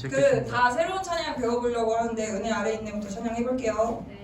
시작했습니다. 다 새로운 찬양 배워보려고 하는데 은혜 아래 있네부터 찬양 해볼게요. 네.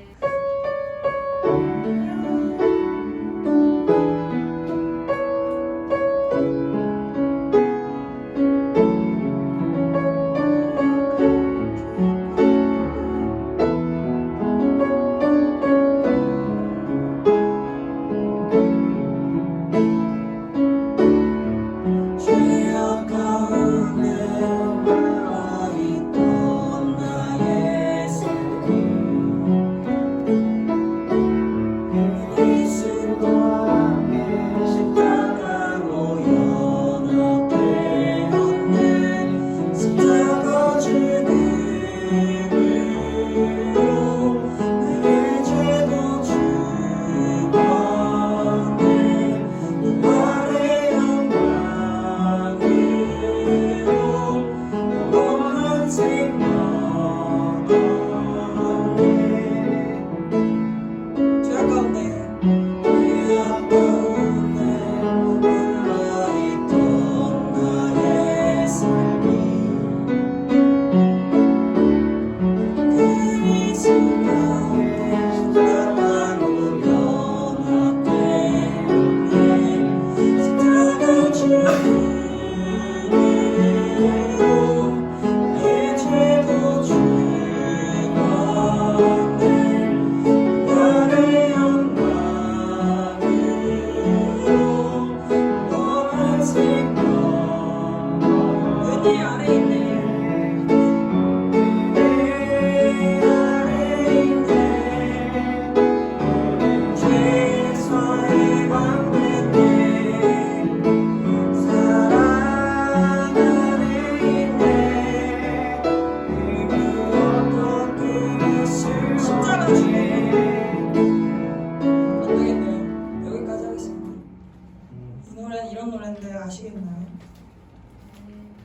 이런 노래인데 아시겠나요?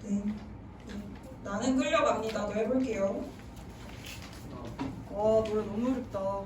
네. 나는 끌려갑니다도 해볼게요. 와 노래 너무 어렵다.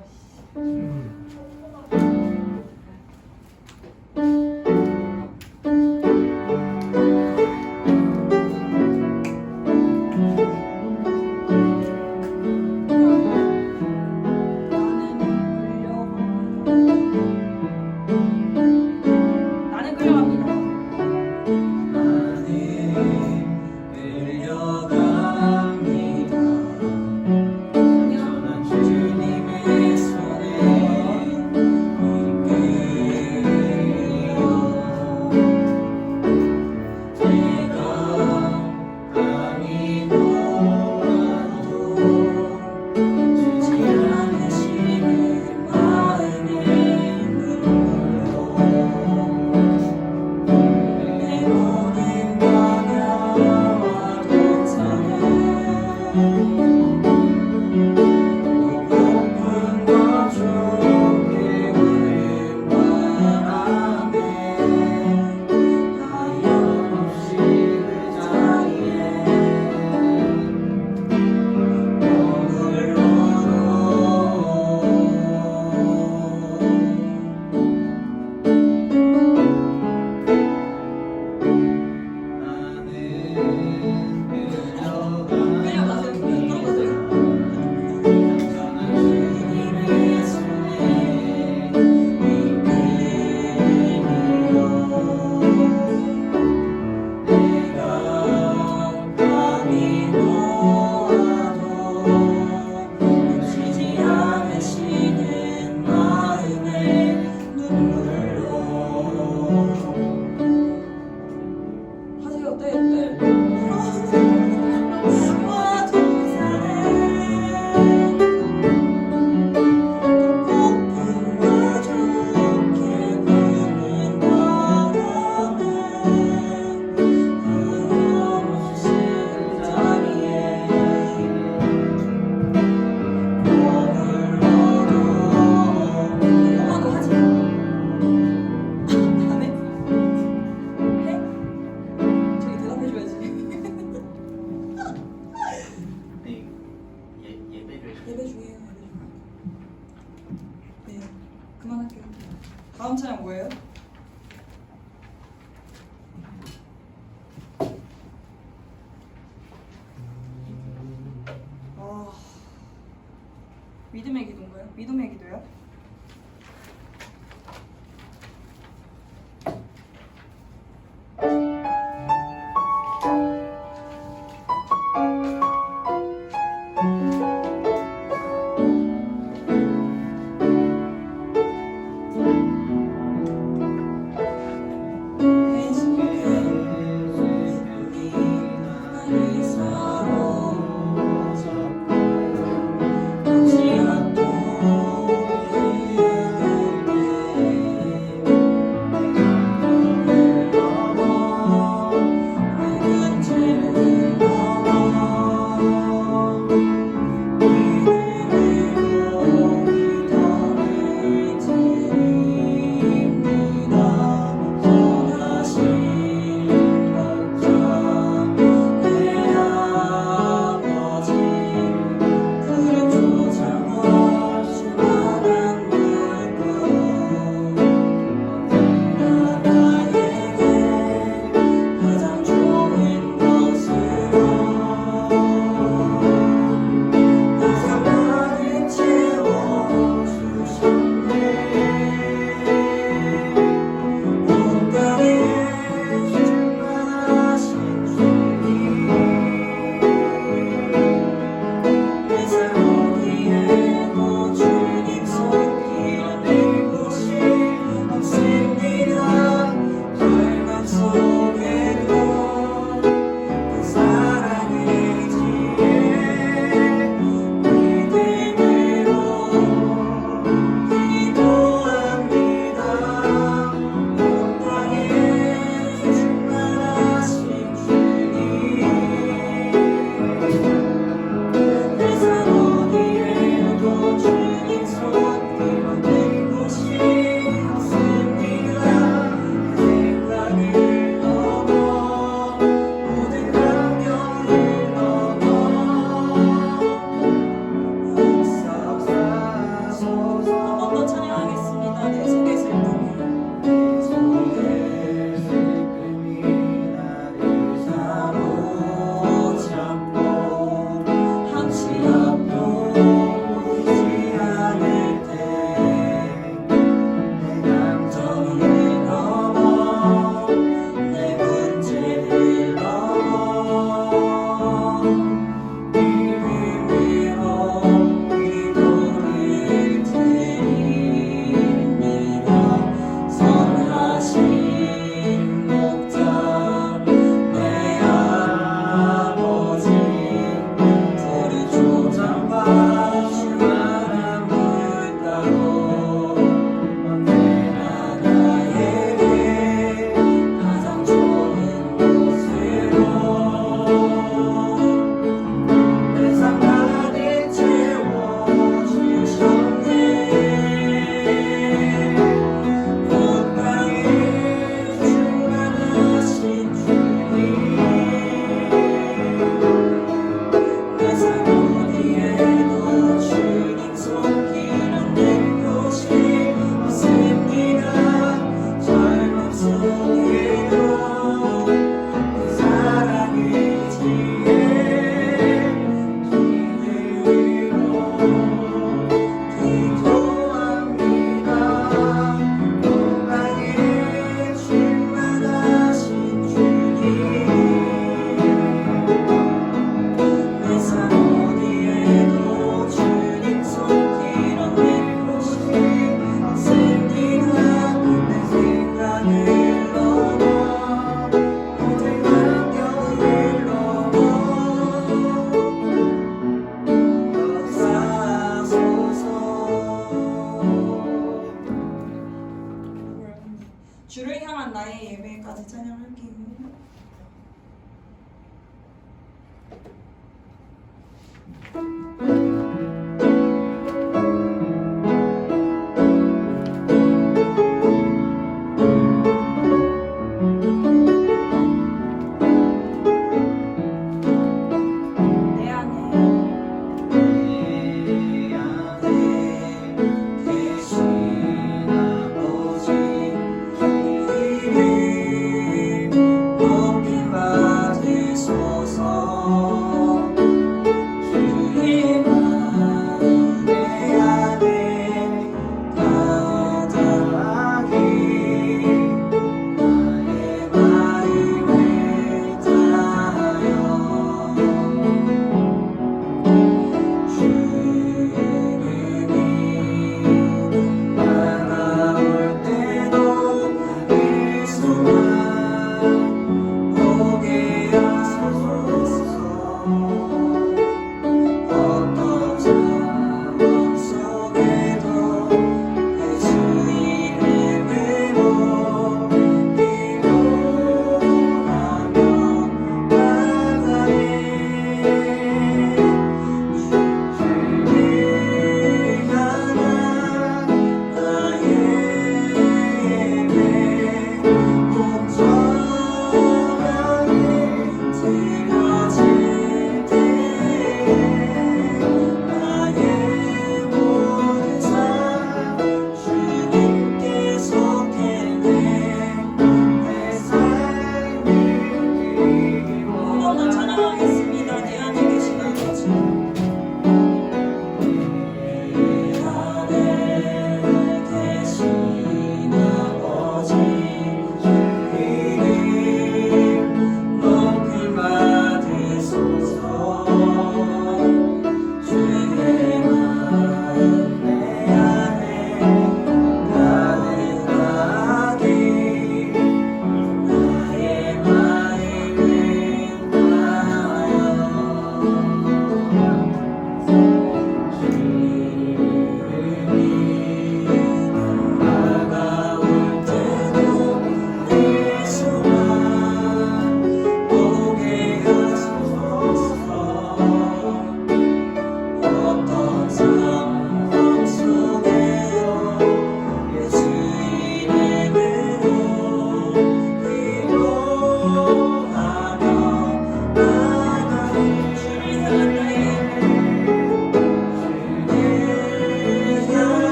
그만할게요. 다음 차량 뭐예요? 믿음의 기도인가요? 믿음의 기도요? 그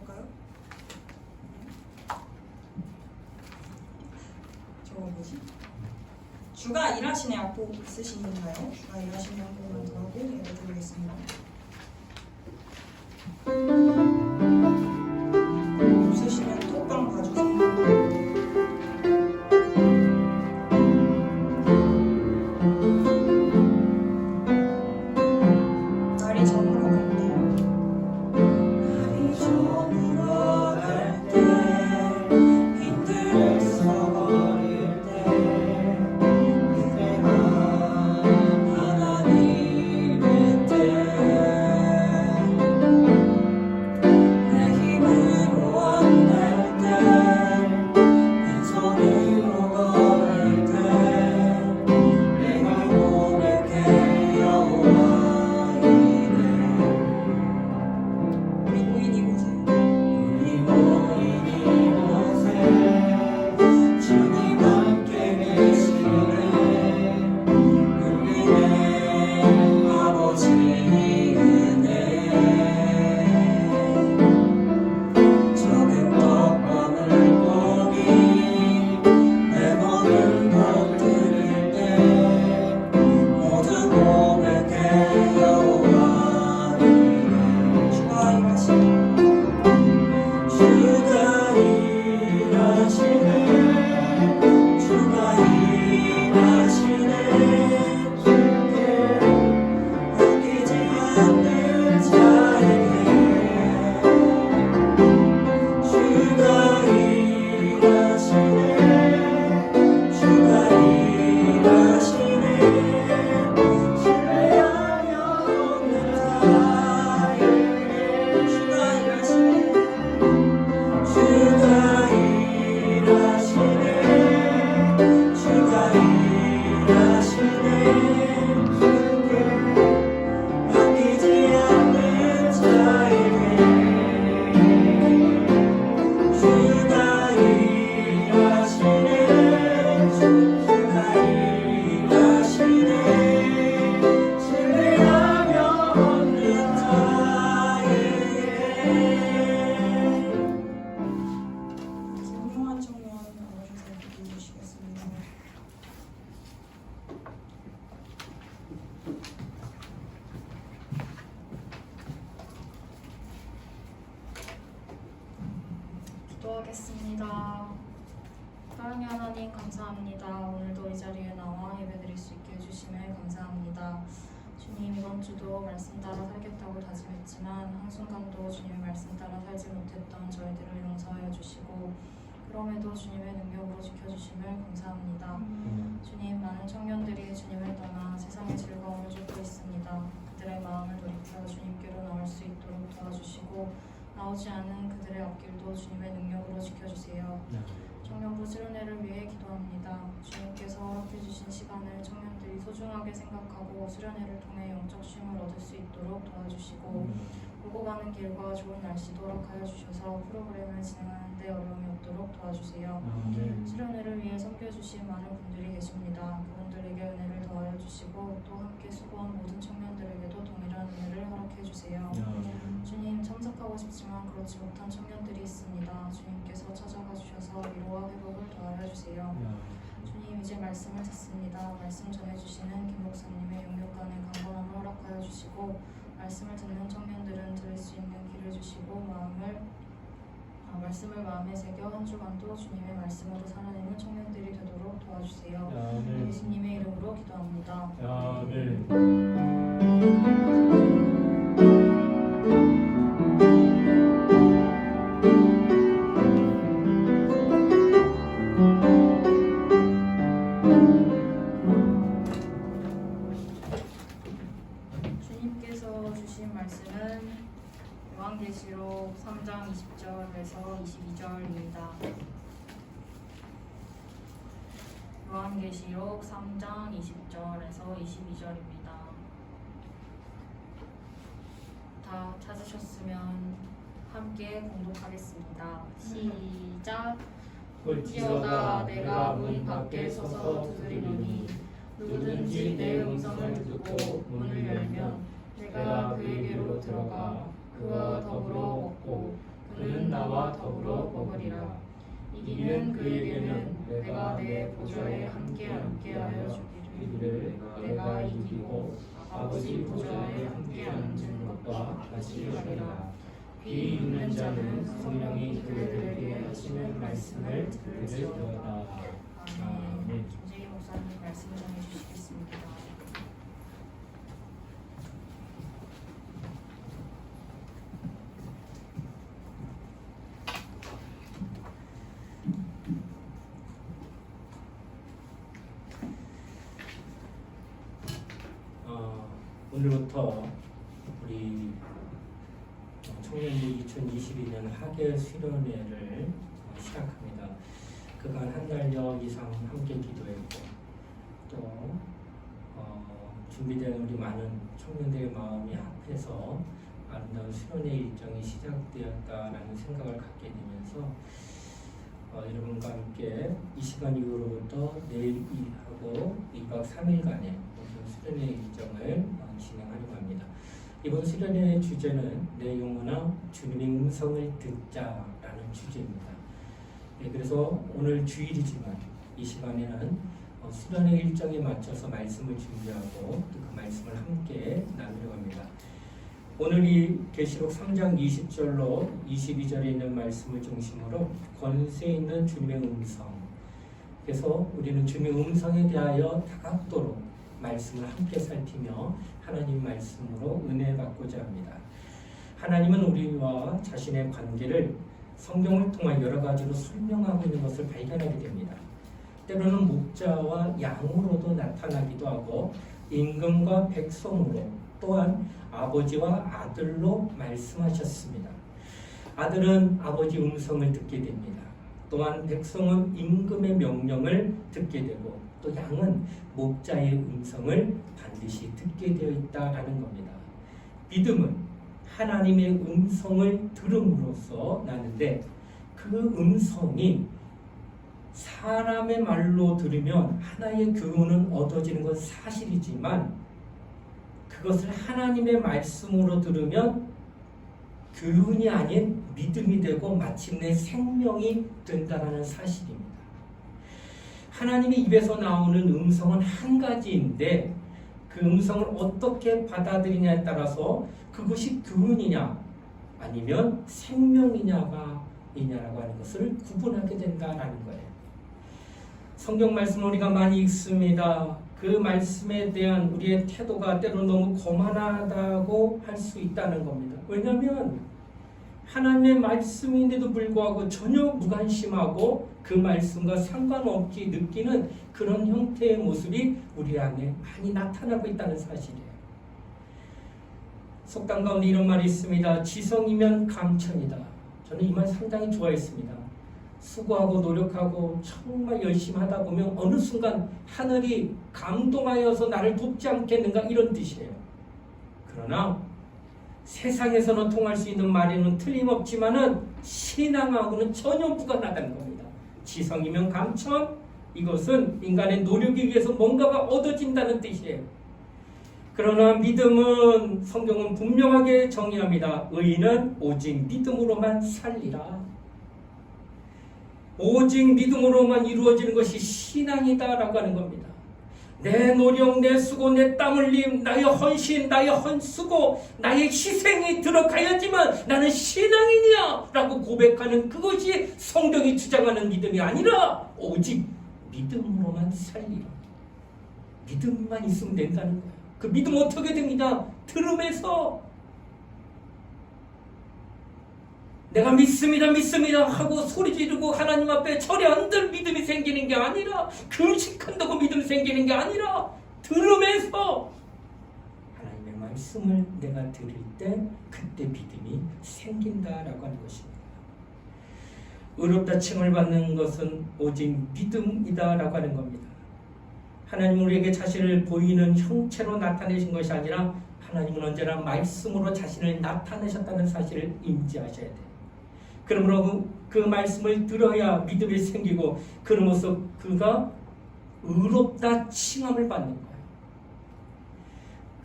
할까요? 저거 뭐지? 주가 일하시네 앞부 있으신가요? 주가 일하시네 앞부만 더하고 예를 드리겠습니다. 없으시면 톡방 봐주세요. 날이 저물어 간대요. 날이 저물어 갈 때 힘들어서 버릴 때 그때가 하나님의 때 내 힘으로 안 될 때 빈손으로 걸을 때 내가 고백해 여호와 우리 모인 이곳에 주님 함께 계시네 우리의 아버지 은혜 적은 떡밥을 고기 내 모든 것들을 때 모두 고백해 여호와 주가 일하시네 주가 일하시네 주가 일하시네 주께 맡기지 않는 자에게 주가 일하시네 주가 일하시네 신뢰하며 없는 자에게 주가 일하시네 주가 일하시네 주가 일하시네 주께 맡기지 않는 자에게 주가 일하시네 주가 일하시네 신뢰하며 얻는 자에게 훌륭한 청년 나와주셔서 기도해 주시겠습니다. 기도하겠습니다. 사랑의 하나님 감사합니다. 오늘도 이 자리에 나와 예배드릴 수 있게 해주심을 감사합니다. 주님 이번 주도 말씀 따라 살겠다고 다짐했지만 한순간도 주님의 말씀 따라 살지 못했던 저희들을 용서하여 주시고 그럼에도 주님의 능력으로 지켜주심을 감사합니다. 주님 많은 청년들이 주님을 떠나 세상의 즐거움을 쫓고 있습니다. 그들의 마음을 돌이켜 주님께로 나올 수 있도록 도와주시고 나오지 않은 그들의 앞길도 주님의 능력으로 지켜주세요. 청년부 수련회를 위해 기도합니다. 주님께서 허락해 주신 시간을 청년들이 소중하게 생각하고 수련회를 통해 영적 쉼을 얻을 수 있도록 도와주시고 오고 가는 길과 좋은 날씨도 허락하여 주셔서 프로그램을 진행하는 데 어려움이 없도록 도와주세요. 수련회를 위해 섬겨주신 많은 분들이 계십니다. 그분들에게 은혜를 더하여 주시고 또 함께 수고한 모든 청년들에게도 동일한 은혜를 허락해 주세요. 주님 참석하고 싶지만 그렇지 못한 청년들이 있습니다. 주님께서 찾아가 주셔서 위로와 회복을 도와여 주세요. 주님 이제 말씀을 듣습니다. 말씀 전해주시는 김 목사님의 용력간의 강건함을 허락하여 주시고 말씀을 듣는 청년들은 들을 수 있는 귀를 주시고 말씀을 마음에 새겨 한 주간도 주님의 말씀으로 살아내는 청년들이 되도록 도와주세요. 예수님의 이름으로 기도합니다. 주님께서 주신 말씀은 요한계시록 3장 20절에서 22절입니다. 요한계시록 3장 20절에서 22절입니다. 다 찾으셨으면 함께 공독하겠습니다. 시작. 볼지어다 내가 문 밖에 서서 두드리노니 누구든지 내 음성을 듣고 문을 열면 내가 그에게로 들어가 그와 더불어 먹고 그는 나와 더불어 먹으리라. 이기는 그에게는 내가 내 보좌에 함께 앉게 하여 주기를 내가 이기고 아버지 보좌에 함께 앉은 것과 같이 하리라. 귀 있는 자는 성령이 그들에게 하시는 말씀을 들으리로다. 아멘. 김재희 목사님 말씀 전해 주시겠습니다. 오늘부터 우리 청년부 2022년 학예 수련회를 시작합니다. 그간 한 달여 이상 함께 기도했고 또 준비된 우리 많은 청년들의 마음이 합해서 아름다운 수련회 일정이 시작되었다라는 생각을 갖게 되면서 여러분과 함께 이 시간 이후로부터 내일하고 2박 3일간의 수련회 일정을 진행하려고 합니다. 이번 수련회의 주제는 내 영혼아 주님의 음성을 듣자라는 주제입니다. 그래서 오늘 주일이지만 이 시간에는 수련회 일정에 맞춰서 말씀을 준비하고 또 그 말씀을 함께 나누려고 합니다. 오늘 이 계시록 3장 20절로 22절에 있는 말씀을 중심으로 권세 있는 주님의 음성, 그래서 우리는 주님의 음성에 대하여 다각도로 말씀을 함께 살피며 하나님 말씀으로 은혜 받고자 합니다. 하나님은 우리와 자신의 관계를 성경을 통해 여러 가지로 설명하고 있는 것을 발견하게 됩니다. 때로는 목자와 양으로도 나타나기도 하고 임금과 백성으로, 또한 아버지와 아들로 말씀하셨습니다. 아들은 아버지 음성을 듣게 됩니다. 또한 백성은 임금의 명령을 듣게 되고 또 양은 목자의 음성을 반드시 듣게 되어 있다라는 겁니다. 믿음은 하나님의 음성을 들음으로써 나는데 그 음성이 사람의 말로 들으면 하나의 교훈은 얻어지는 건 사실이지만 그것을 하나님의 말씀으로 들으면 교훈이 아닌 믿음이 되고 마침내 생명이 된다는 사실입니다. 하나님의 입에서 나오는 음성은 한 가지인데 그 음성을 어떻게 받아들이냐에 따라서 그것이 교훈이냐 아니면 생명이냐라고 하는 것을 구분하게 된다는 거예요. 성경 말씀을 우리가 많이 읽습니다. 그 말씀에 대한 우리의 태도가 때로는 너무 거만하다고 할 수 있다는 겁니다. 왜냐하면 하나님의 말씀인데도 불구하고 전혀 무관심하고 그 말씀과 상관없이 느끼는 그런 형태의 모습이 우리 안에 많이 나타나고 있다는 사실이에요. 속담 가운데 이런 말이 있습니다. 지성이면 감천이다. 저는 이 말 상당히 좋아했습니다. 수고하고 노력하고 정말 열심히 하다 보면 어느 순간 하늘이 감동하여서 나를 돕지 않겠는가 이런 뜻이에요. 그러나 세상에서는 통할 수 있는 말에는 틀림없지만은 신앙하고는 전혀 무관하다는 겁니다. 지성이면 감천, 이것은 인간의 노력에 의해서 뭔가가 얻어진다는 뜻이에요. 그러나 믿음은 성경은 분명하게 정의합니다. 의인은 오직 믿음으로만 살리라. 오직 믿음으로만 이루어지는 것이 신앙이다라고 하는 겁니다. 내 노력, 내 수고, 내 땀 흘림, 나의 헌신, 나의 헌수고, 나의 희생이 들어가야지만 나는 신앙이냐 라고 고백하는 그것이 성경이 주장하는 믿음이 아니라 오직 믿음으로만 살리라. 믿음만 있으면 된다는 거예요. 그 믿음 어떻게 됩니다? 들음에서 내가 믿습니다 하고 소리 지르고 하나님 앞에 절연들 믿음이 생기는 게 아니라 금식한다고 믿음이 생기는 게 아니라 들으면서 하나님의 말씀을 내가 들을 때 그때 믿음이 생긴다라고 하는 것입니다. 의롭다 칭을 받는 것은 오직 믿음이다라고 하는 겁니다. 하나님은 우리에게 자신을 보이는 형체로 나타내신 것이 아니라 하나님은 언제나 말씀으로 자신을 나타내셨다는 사실을 인지하셔야 돼요. 그러므로 그 말씀을 들어야 믿음이 생기고 그러면서 그가 의롭다 칭함을 받는 거예요.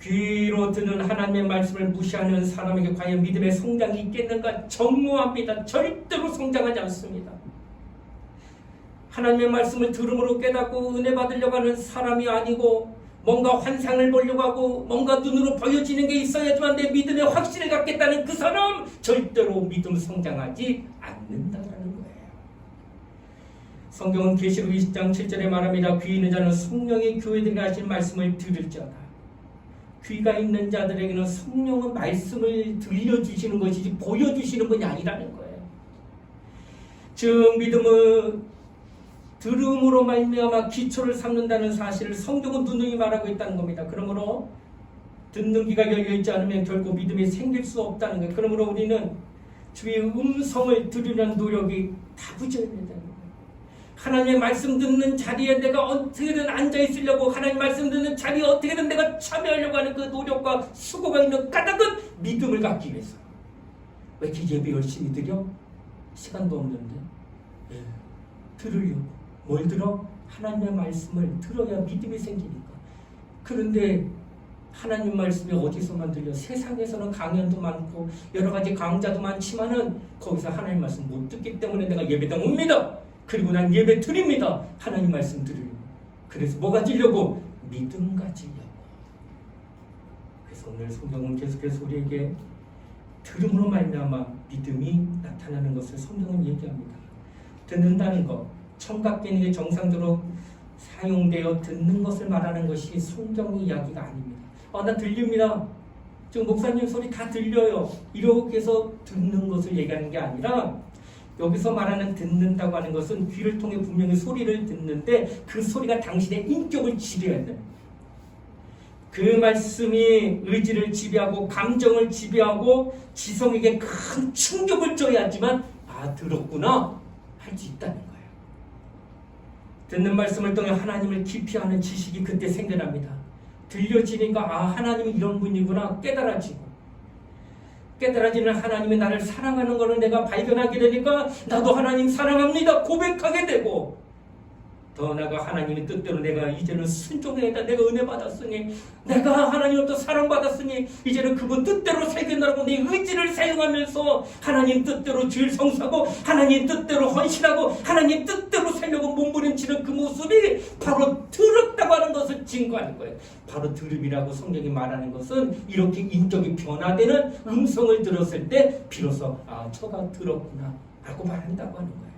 귀로 듣는 하나님의 말씀을 무시하는 사람에게 과연 믿음의 성장이 있겠는가? 전무합니다. 절대로 성장하지 않습니다. 하나님의 말씀을 들음으로 깨닫고 은혜 받으려고 하는 사람이 아니고 뭔가 환상을 보려고 하고 뭔가 눈으로 보여지는 게 있어야지만 내 믿음의 확신을 갖겠다는 그 사람 절대로 믿음 성장하지 않는다는 거예요. 성경은 계시록 20장 7절에 말합니다. 귀 있는 자는 성령의 교회들이 하신 말씀을 들을지어다. 귀가 있는 자들에게는 성령은 말씀을 들려주시는 것이지 보여주시는 분이 아니라는 거예요. 즉 믿음은 들음으로 말미암아 기초를 삼는다는 사실을 성경은 누누이 말하고 있다는 겁니다. 그러므로 듣는 귀가 열려있지 않으면 결코 믿음이 생길 수 없다는 거예요. 그러므로 우리는 주의 음성을 들으려는 노력이 다부져야 된다는 거예요. 하나님의 말씀 듣는 자리에 내가 어떻게든 앉아있으려고 하나님 말씀 듣는 자리에 어떻게든 내가 참여하려고 하는 그 노력과 수고가 있는 까닭은 믿음을 갖기 위해서. 왜 이렇게 예배 열심히 드려? 시간도 없는데. 들으려고. 뭘 들어? 하나님의 말씀을 들어야 믿음이 생기니까. 그런데 하나님 말씀이 어디서만 들려? 세상에서는 강연도 많고 여러 가지 강좌도 많지만은 거기서 하나님 말씀 못 듣기 때문에 내가 예배당 옵니다. 그리고 난 예배 드립니다. 하나님 말씀 들으려고. 그래서 뭐 가지려고? 믿음 가지려고. 그래서 오늘 성경은 계속해서 우리에게 들음으로 말미암아 믿음이 나타나는 것을 성경은 얘기합니다. 듣는다는 것, 청각기능이 정상적으로 사용되어 듣는 것을 말하는 것이 성경 이야기가 아닙니다. 나 들립니다. 지금 목사님 소리 다 들려요. 이렇게 해서 듣는 것을 얘기하는 게 아니라 여기서 말하는 듣는다고 하는 것은 귀를 통해 분명히 소리를 듣는데 그 소리가 당신의 인격을 지배해야 돼요. 그 말씀이 의지를 지배하고 감정을 지배하고 지성에게 큰 충격을 줘야지만 들었구나 할 수 있다는 거예요. 듣는 말씀을 통해 하나님을 깊이 아는 지식이 그때 생겨납니다. 들려지니까 하나님이 이런 분이구나 깨달아지는 하나님이 나를 사랑하는 것을 내가 발견하게 되니까 나도 하나님 사랑합니다 고백하게 되고, 더 나아가 하나님의 뜻대로 내가 이제는 순종해야 돼. 내가 은혜 받았으니, 내가 하나님으로부터 사랑받았으니 이제는 그분 뜻대로 살겠다고 내 의지를 사용하면서 하나님 뜻대로 주일 성수하고 하나님 뜻대로 헌신하고 하나님 뜻대로 살려고 몸부림치는 그 모습이 바로 들었다고 하는 것을 증거하는 거예요. 바로 들음이라고 성경이 말하는 것은 이렇게 인격이 변화되는 음성을 들었을 때 비로소 저가 들었구나 라고 말한다고 하는 거예요.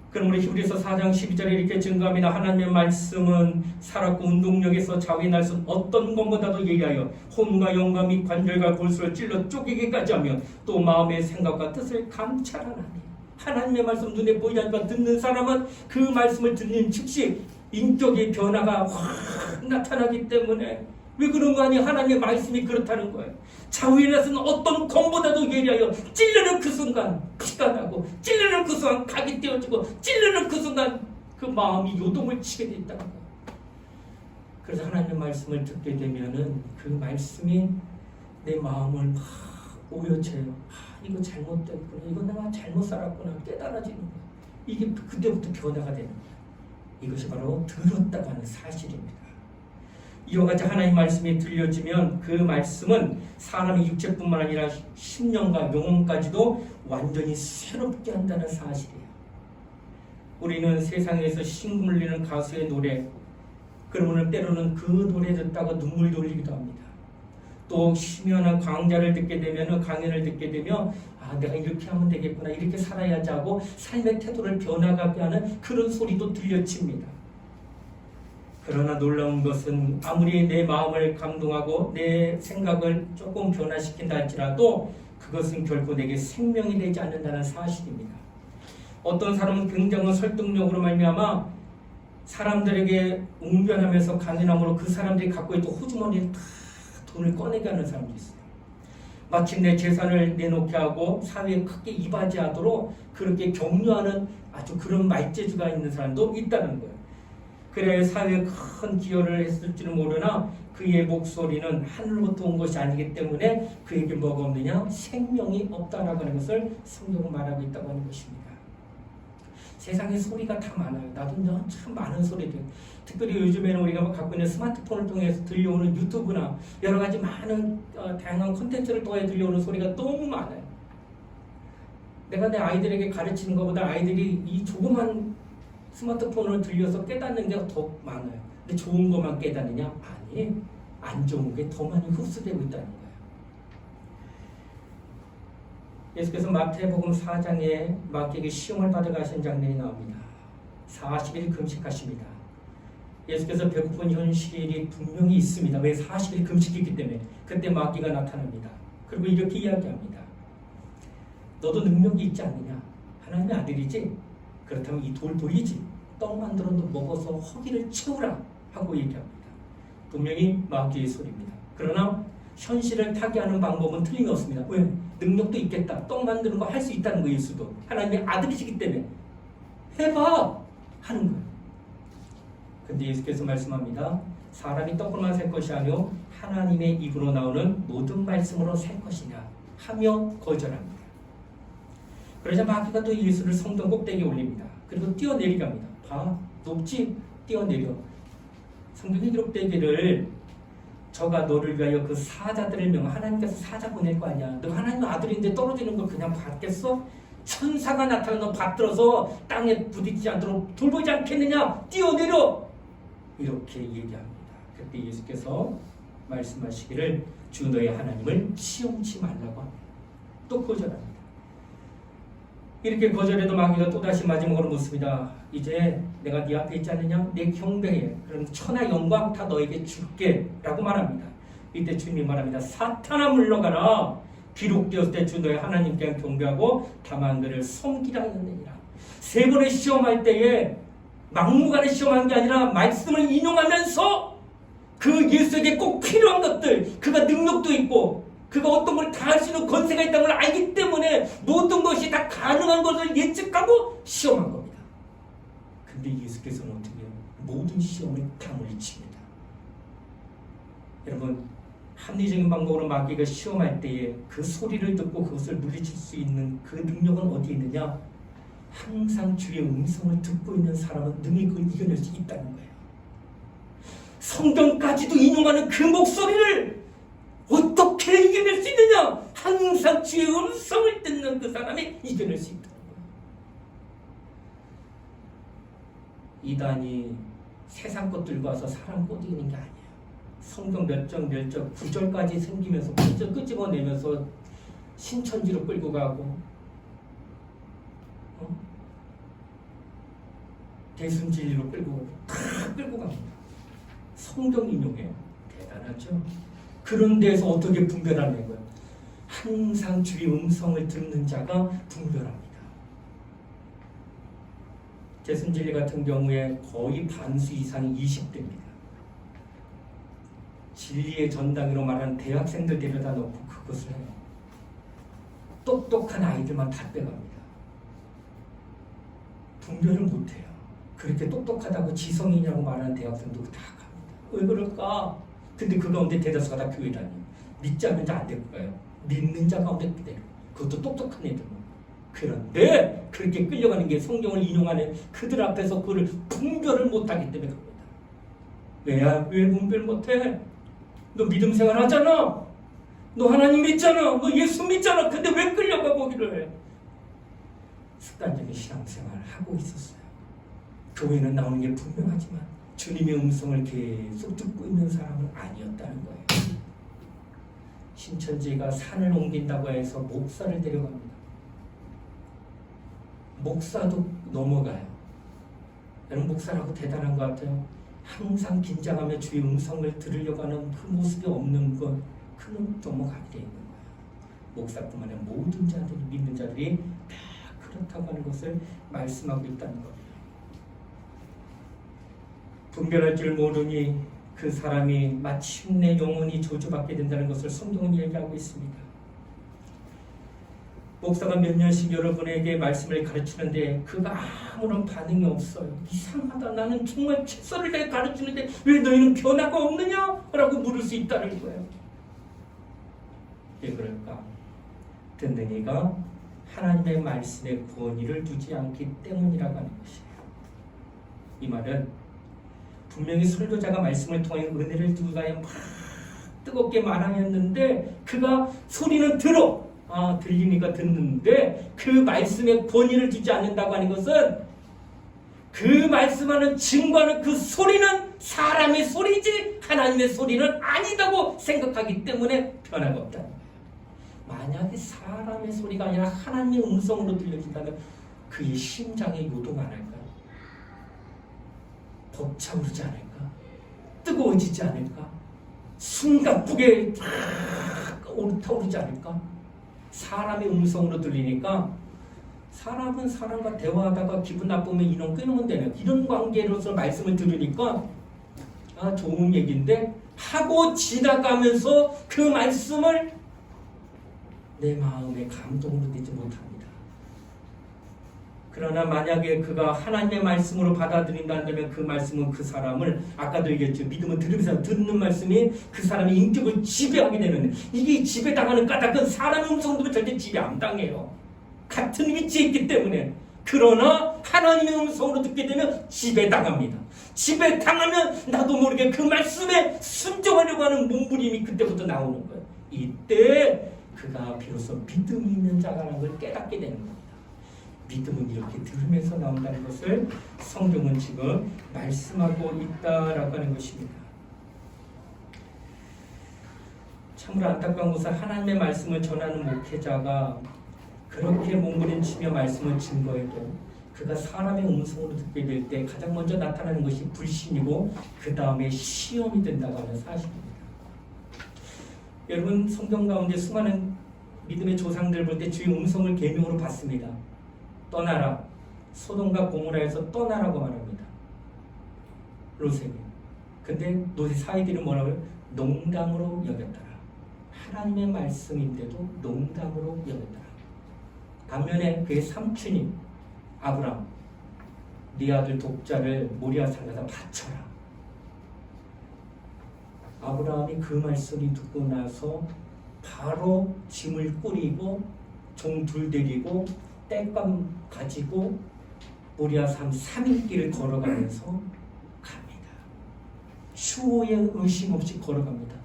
그럼 우리 히브리서 4장 12절에 이렇게 증거합니다. 하나님의 말씀은 살았고 운동력에서 좌우에 날선 어떤 것보다도 예리하여 혼과 영과 및 관절과 골수를 찔러 쪼개기까지 하며 또 마음의 생각과 뜻을 감찰하나니. 하나님의 말씀 눈에 보이지 않지만 듣는 사람은 그 말씀을 듣는 즉시 인격의 변화가 확 나타나기 때문에, 왜 그런 거 아니에요? 하나님의 말씀이 그렇다는 거예요. 좌우에 나서는 어떤 검보다도 예리하여 찔르는 그 순간 피가 나고 찔르는 그 순간 각이 떼어지고 찔르는 그 순간 그 마음이 요동을 치게 된다는 거예요. 그래서 하나님의 말씀을 듣게 되면은 그 말씀이 내 마음을 막 오여쳐요. 이거 잘못됐구나, 이거 내가 잘못 살았구나 깨달아지는 거예요. 이게 그때부터 변화가 되는 거예요. 이것이 바로 들었다고 하는 사실입니다. 이와 같이 하나님 말씀이 들려지면 그 말씀은 사람의 육체뿐만 아니라 심령과 영혼까지도 완전히 새롭게 한다는 사실이에요. 우리는 세상에서 신금 울리는 가수의 노래, 그러면 때로는 그 노래 듣다가 눈물 돌리기도 합니다. 또 심연한 강좌를 듣게 되면, 강연을 듣게 되면 내가 이렇게 하면 되겠구나, 이렇게 살아야지 하고 삶의 태도를 변화가게 하는 그런 소리도 들려칩니다. 그러나 놀라운 것은 아무리 내 마음을 감동하고 내 생각을 조금 변화시킨다 할지라도 그것은 결코 내게 생명이 되지 않는다는 사실입니다. 어떤 사람은 굉장한 설득력으로 말미암아 사람들에게 웅변하면서 강연함으로 그 사람들이 갖고 있던 호주머니에 다 돈을 꺼내게 하는 사람도 있어요. 마침내 재산을 내놓게 하고 사회에 크게 이바지하도록 그렇게 격려하는 아주 그런 말재주가 있는 사람도 있다는 거예요. 그래 사회에 큰 기여를 했을지는 모르나 그의 목소리는 하늘로부터 온 것이 아니기 때문에 그에게 뭐가 없느냐? 생명이 없다라고 하는 것을 성경은 말하고 있다고 하는 것입니다. 세상에 소리가 다 많아요. 나도 참 많은 소리들. 특별히 요즘에는 우리가 갖고 있는 스마트폰을 통해서 들려오는 유튜브나 여러 가지 많은 다양한 콘텐츠를 통해 들려오는 소리가 너무 많아요. 내가 내 아이들에게 가르치는 것보다 아이들이 이 조그만 스마트폰을 들려서 깨닫는 게 더 많아요. 근데 좋은 것만 깨닫느냐? 아니, 안 좋은 게 더 많이 흡수되고 있다는 거예요. 예수께서 마태복음 4장에 마귀에게 시험을 받아가신 장면이 나옵니다. 40일 금식하십니다. 예수께서 배고픈 현실이 분명히 있습니다. 왜? 40일 금식했기 때문에. 그때 마귀가 나타납니다. 그리고 이렇게 이야기합니다. 너도 능력이 있지 않느냐? 하나님의 아들이지? 그렇다면 이 돌 보이지? 떡 만들어 먹어서 허기를 채우라 하고 얘기합니다. 분명히 마귀의 소리입니다. 그러나 현실을 타개하는 방법은 틀림없습니다. 왜? 능력도 있겠다. 떡 만드는 거 할 수 있다는 거예요. 예수도. 하나님의 아들이시기 때문에 해봐! 하는 거예요. 근데 예수께서 말씀합니다. 사람이 떡으로만 살 것이 아니요 하나님의 입으로 나오는 모든 말씀으로 살 것이냐 하며 거절합니다. 그러자 마귀가 또 예수를 성전 꼭대기에 올립니다. 그리고 뛰어내리갑니다. 봐, 높지? 뛰어내려. 성경에 기록되기를 저가 너를 위하여 그 사자들을 명하 하나님께서 사자 보낼 거 아니야. 너 하나님의 아들인데 떨어지는 걸 그냥 받겠어? 천사가 나타나 너 받들어서 땅에 부딪히지 않도록 돌보지 않겠느냐? 뛰어내려! 이렇게 얘기합니다. 그때 예수께서 말씀하시기를 주 너의 하나님을 시험치 말라고 합니다. 또 거절합니다. 이렇게 거절해도 마귀가 또다시 마지막으로 묻습니다. 이제 내가 네 앞에 있지 않느냐? 내 경배해. 그럼 천하 영광 다 너에게 줄게 라고 말합니다. 이때 주님이 말합니다. 사탄아 물러가라. 기록되었을 때 주 너의 하나님께 경배하고 다만 그를 섬기라 하였느니라. 세 번의 시험할 때에 막무가내 시험한 게 아니라 말씀을 인용하면서 그 예수에게 꼭 필요한 것들, 그가 능력도 있고 그가 어떤 걸 다 할 수 있는 권세가 있다는 걸 알기 때문에 모든 것이 다 가능한 것을 예측하고 시험한 겁니다. 근데 예수께서는 어떻게 해요? 모든 시험을 다 물리칩니다. 여러분, 합리적인 방법으로 마귀가 시험할 때에 그 소리를 듣고 그것을 물리칠 수 있는 그 능력은 어디에 있느냐? 항상 주의 음성을 듣고 있는 사람은 능히 그걸 이겨낼 수 있다는 거예요. 성경까지도 인용하는 그 목소리를 어떻게 이겨낼 수 있느냐? 항상 주의 음성을 듣는 그 사람이 이겨낼 수 있다는 거예요. 이단이 세상 것 들고 와서 사람 꼬드기는 게 아니에요. 성경 몇 장 9절까지 생기면서 끄집어내면서 신천지로 끌고 가고 대순진리로 끌고 갑니다. 성경 인용해요. 대단하죠? 그런 데서 어떻게 분별하는 거예요? 항상 주의 음성을 듣는 자가 분별합니다. 대순진리 같은 경우에 거의 반수 이상이 20대입니다. 진리의 전당으로 말하는 대학생들 데려다 놓고 그것을 해요. 똑똑한 아이들만 다 빼갑니다. 분별을 못해요. 그렇게 똑똑하다고 지성이냐고 말하는 대학생도 다 갑니다. 왜 그럴까? 근데 그 가운데 대다수가 다 교회라니. 믿지 않는 자 안 될 거예요. 믿는 자 가운데 그대로. 그것도 똑똑한 애들만. 그런데 그렇게 끌려가는 게 성경을 인용하는 그들 앞에서 그걸 분별을 못하기 때문에 그럽니다. 왜 분별 못해? 너 믿음 생활 하잖아. 너 하나님 믿잖아. 너 예수 믿잖아. 근데 왜 끌려가 거기를 해? 습관적인 신앙생활을 하고 있었어요. 교회는 나오는 게 분명하지만 주님의 음성을 계속 듣고 있는 사람은 아니었다는 거예요. 신천지가 산을 옮긴다고 해서 목사를 데려갑니다. 목사도 넘어가요. 여러분, 목사라고 대단한 것 같아요. 항상 긴장하며 주의 음성을 들으려고 하는 그 모습이 없는 것, 그는 넘어가게 되어 있는 거예요. 목사뿐만 아니라 모든 자들이, 믿는 자들이 다 그렇다고 하는 것을 말씀하고 있다는 겁니다. 분별할 줄 모르니 그 사람이 마침내 영원히 저주받게 된다는 것을 성경은 얘기하고 있습니다. 목사가 몇 년씩 여러분에게 말씀을 가르치는데 그가 아무런 반응이 없어요. 이상하다. 나는 정말 최선을 다해 가르치는데 왜 너희는 변화가 없느냐? 라고 물을 수 있다는 거예요. 왜 그럴까? 듣는 이가 하나님의 말씀에 권위를 두지 않기 때문이라고 하는 것이에요. 이 말은 분명히 설교자가 말씀을 통해 은혜를 두고야 막 뜨겁게 말하였는데 그가 소리는 들리니까 듣는데 그 말씀에 권위를 두지 않는다고 하는 것은 그 말씀하는 증거하는 그 소리는 사람의 소리지 하나님의 소리는 아니다고 생각하기 때문에 변화가 없다. 만약에 사람의 소리가 아니라 하나님의 음성으로 들려진다면 그의 심장에 요동 안 할까요? 벅차오르지 않을까? 뜨거워지지 않을까? 숨가쁘게 타오르지 않을까? 사람의 음성으로 들리니까 사람은 사람과 대화하다가 기분 나쁘면 인원 끊으면 되는 이런 관계로서 말씀을 들으니까 좋은 얘기인데 하고 지나가면서 그 말씀을 내 마음에 감동으로 되지 못합니다. 그러나 만약에 그가 하나님의 말씀으로 받아들인다면 그 말씀은 그 사람을 아까도 얘기했죠. 믿음은 들으면서 듣는 말씀이 그 사람의 인격을 지배하게 되는 이게 지배당하는 까닭은 사람의 음성도 절대 지배 안 당해요. 같은 위치에 있기 때문에. 그러나 하나님의 음성으로 듣게 되면 지배당합니다. 지배당하면 나도 모르게 그 말씀에 순종하려고 하는 몸부림이 그때부터 나오는 거예요. 이때 그가 비로소 믿음이 있는 자라는 걸 깨닫게 되는 겁니다. 믿음은 이렇게 들으면서 나온다는 것을 성경은 지금 말씀하고 있다라고 하는 것입니다. 참으로 안타까운 것은 하나님의 말씀을 전하는 목회자가 그렇게 몸부림치며 말씀을 증거해도 그가 사람의 음성으로 듣게 될 때 가장 먼저 나타나는 것이 불신이고 그 다음에 시험이 된다고 하는 사실입니다. 여러분 성경 가운데 수많은 믿음의 조상들 볼 때 주의 음성을 계명으로 받습니다. 떠나라. 소돔과 고모라에서 떠나라고 말합니다. 롯에게. 근데 롯의 사이들은 뭐라고요? 농담으로 여겼더라. 하나님의 말씀인데도 농담으로 여겼더라. 반면에 그의 삼촌인 아브람, 네 아들 독자를 모리아 산에다 바쳐라. 아브라함이 그 말씀을 듣고 나서 바로 짐을 꾸리고 종 둘 데리고 땔감 가지고 모리아산 3일길을 걸어가면서 갑니다. 추호의 의심 없이 걸어갑니다.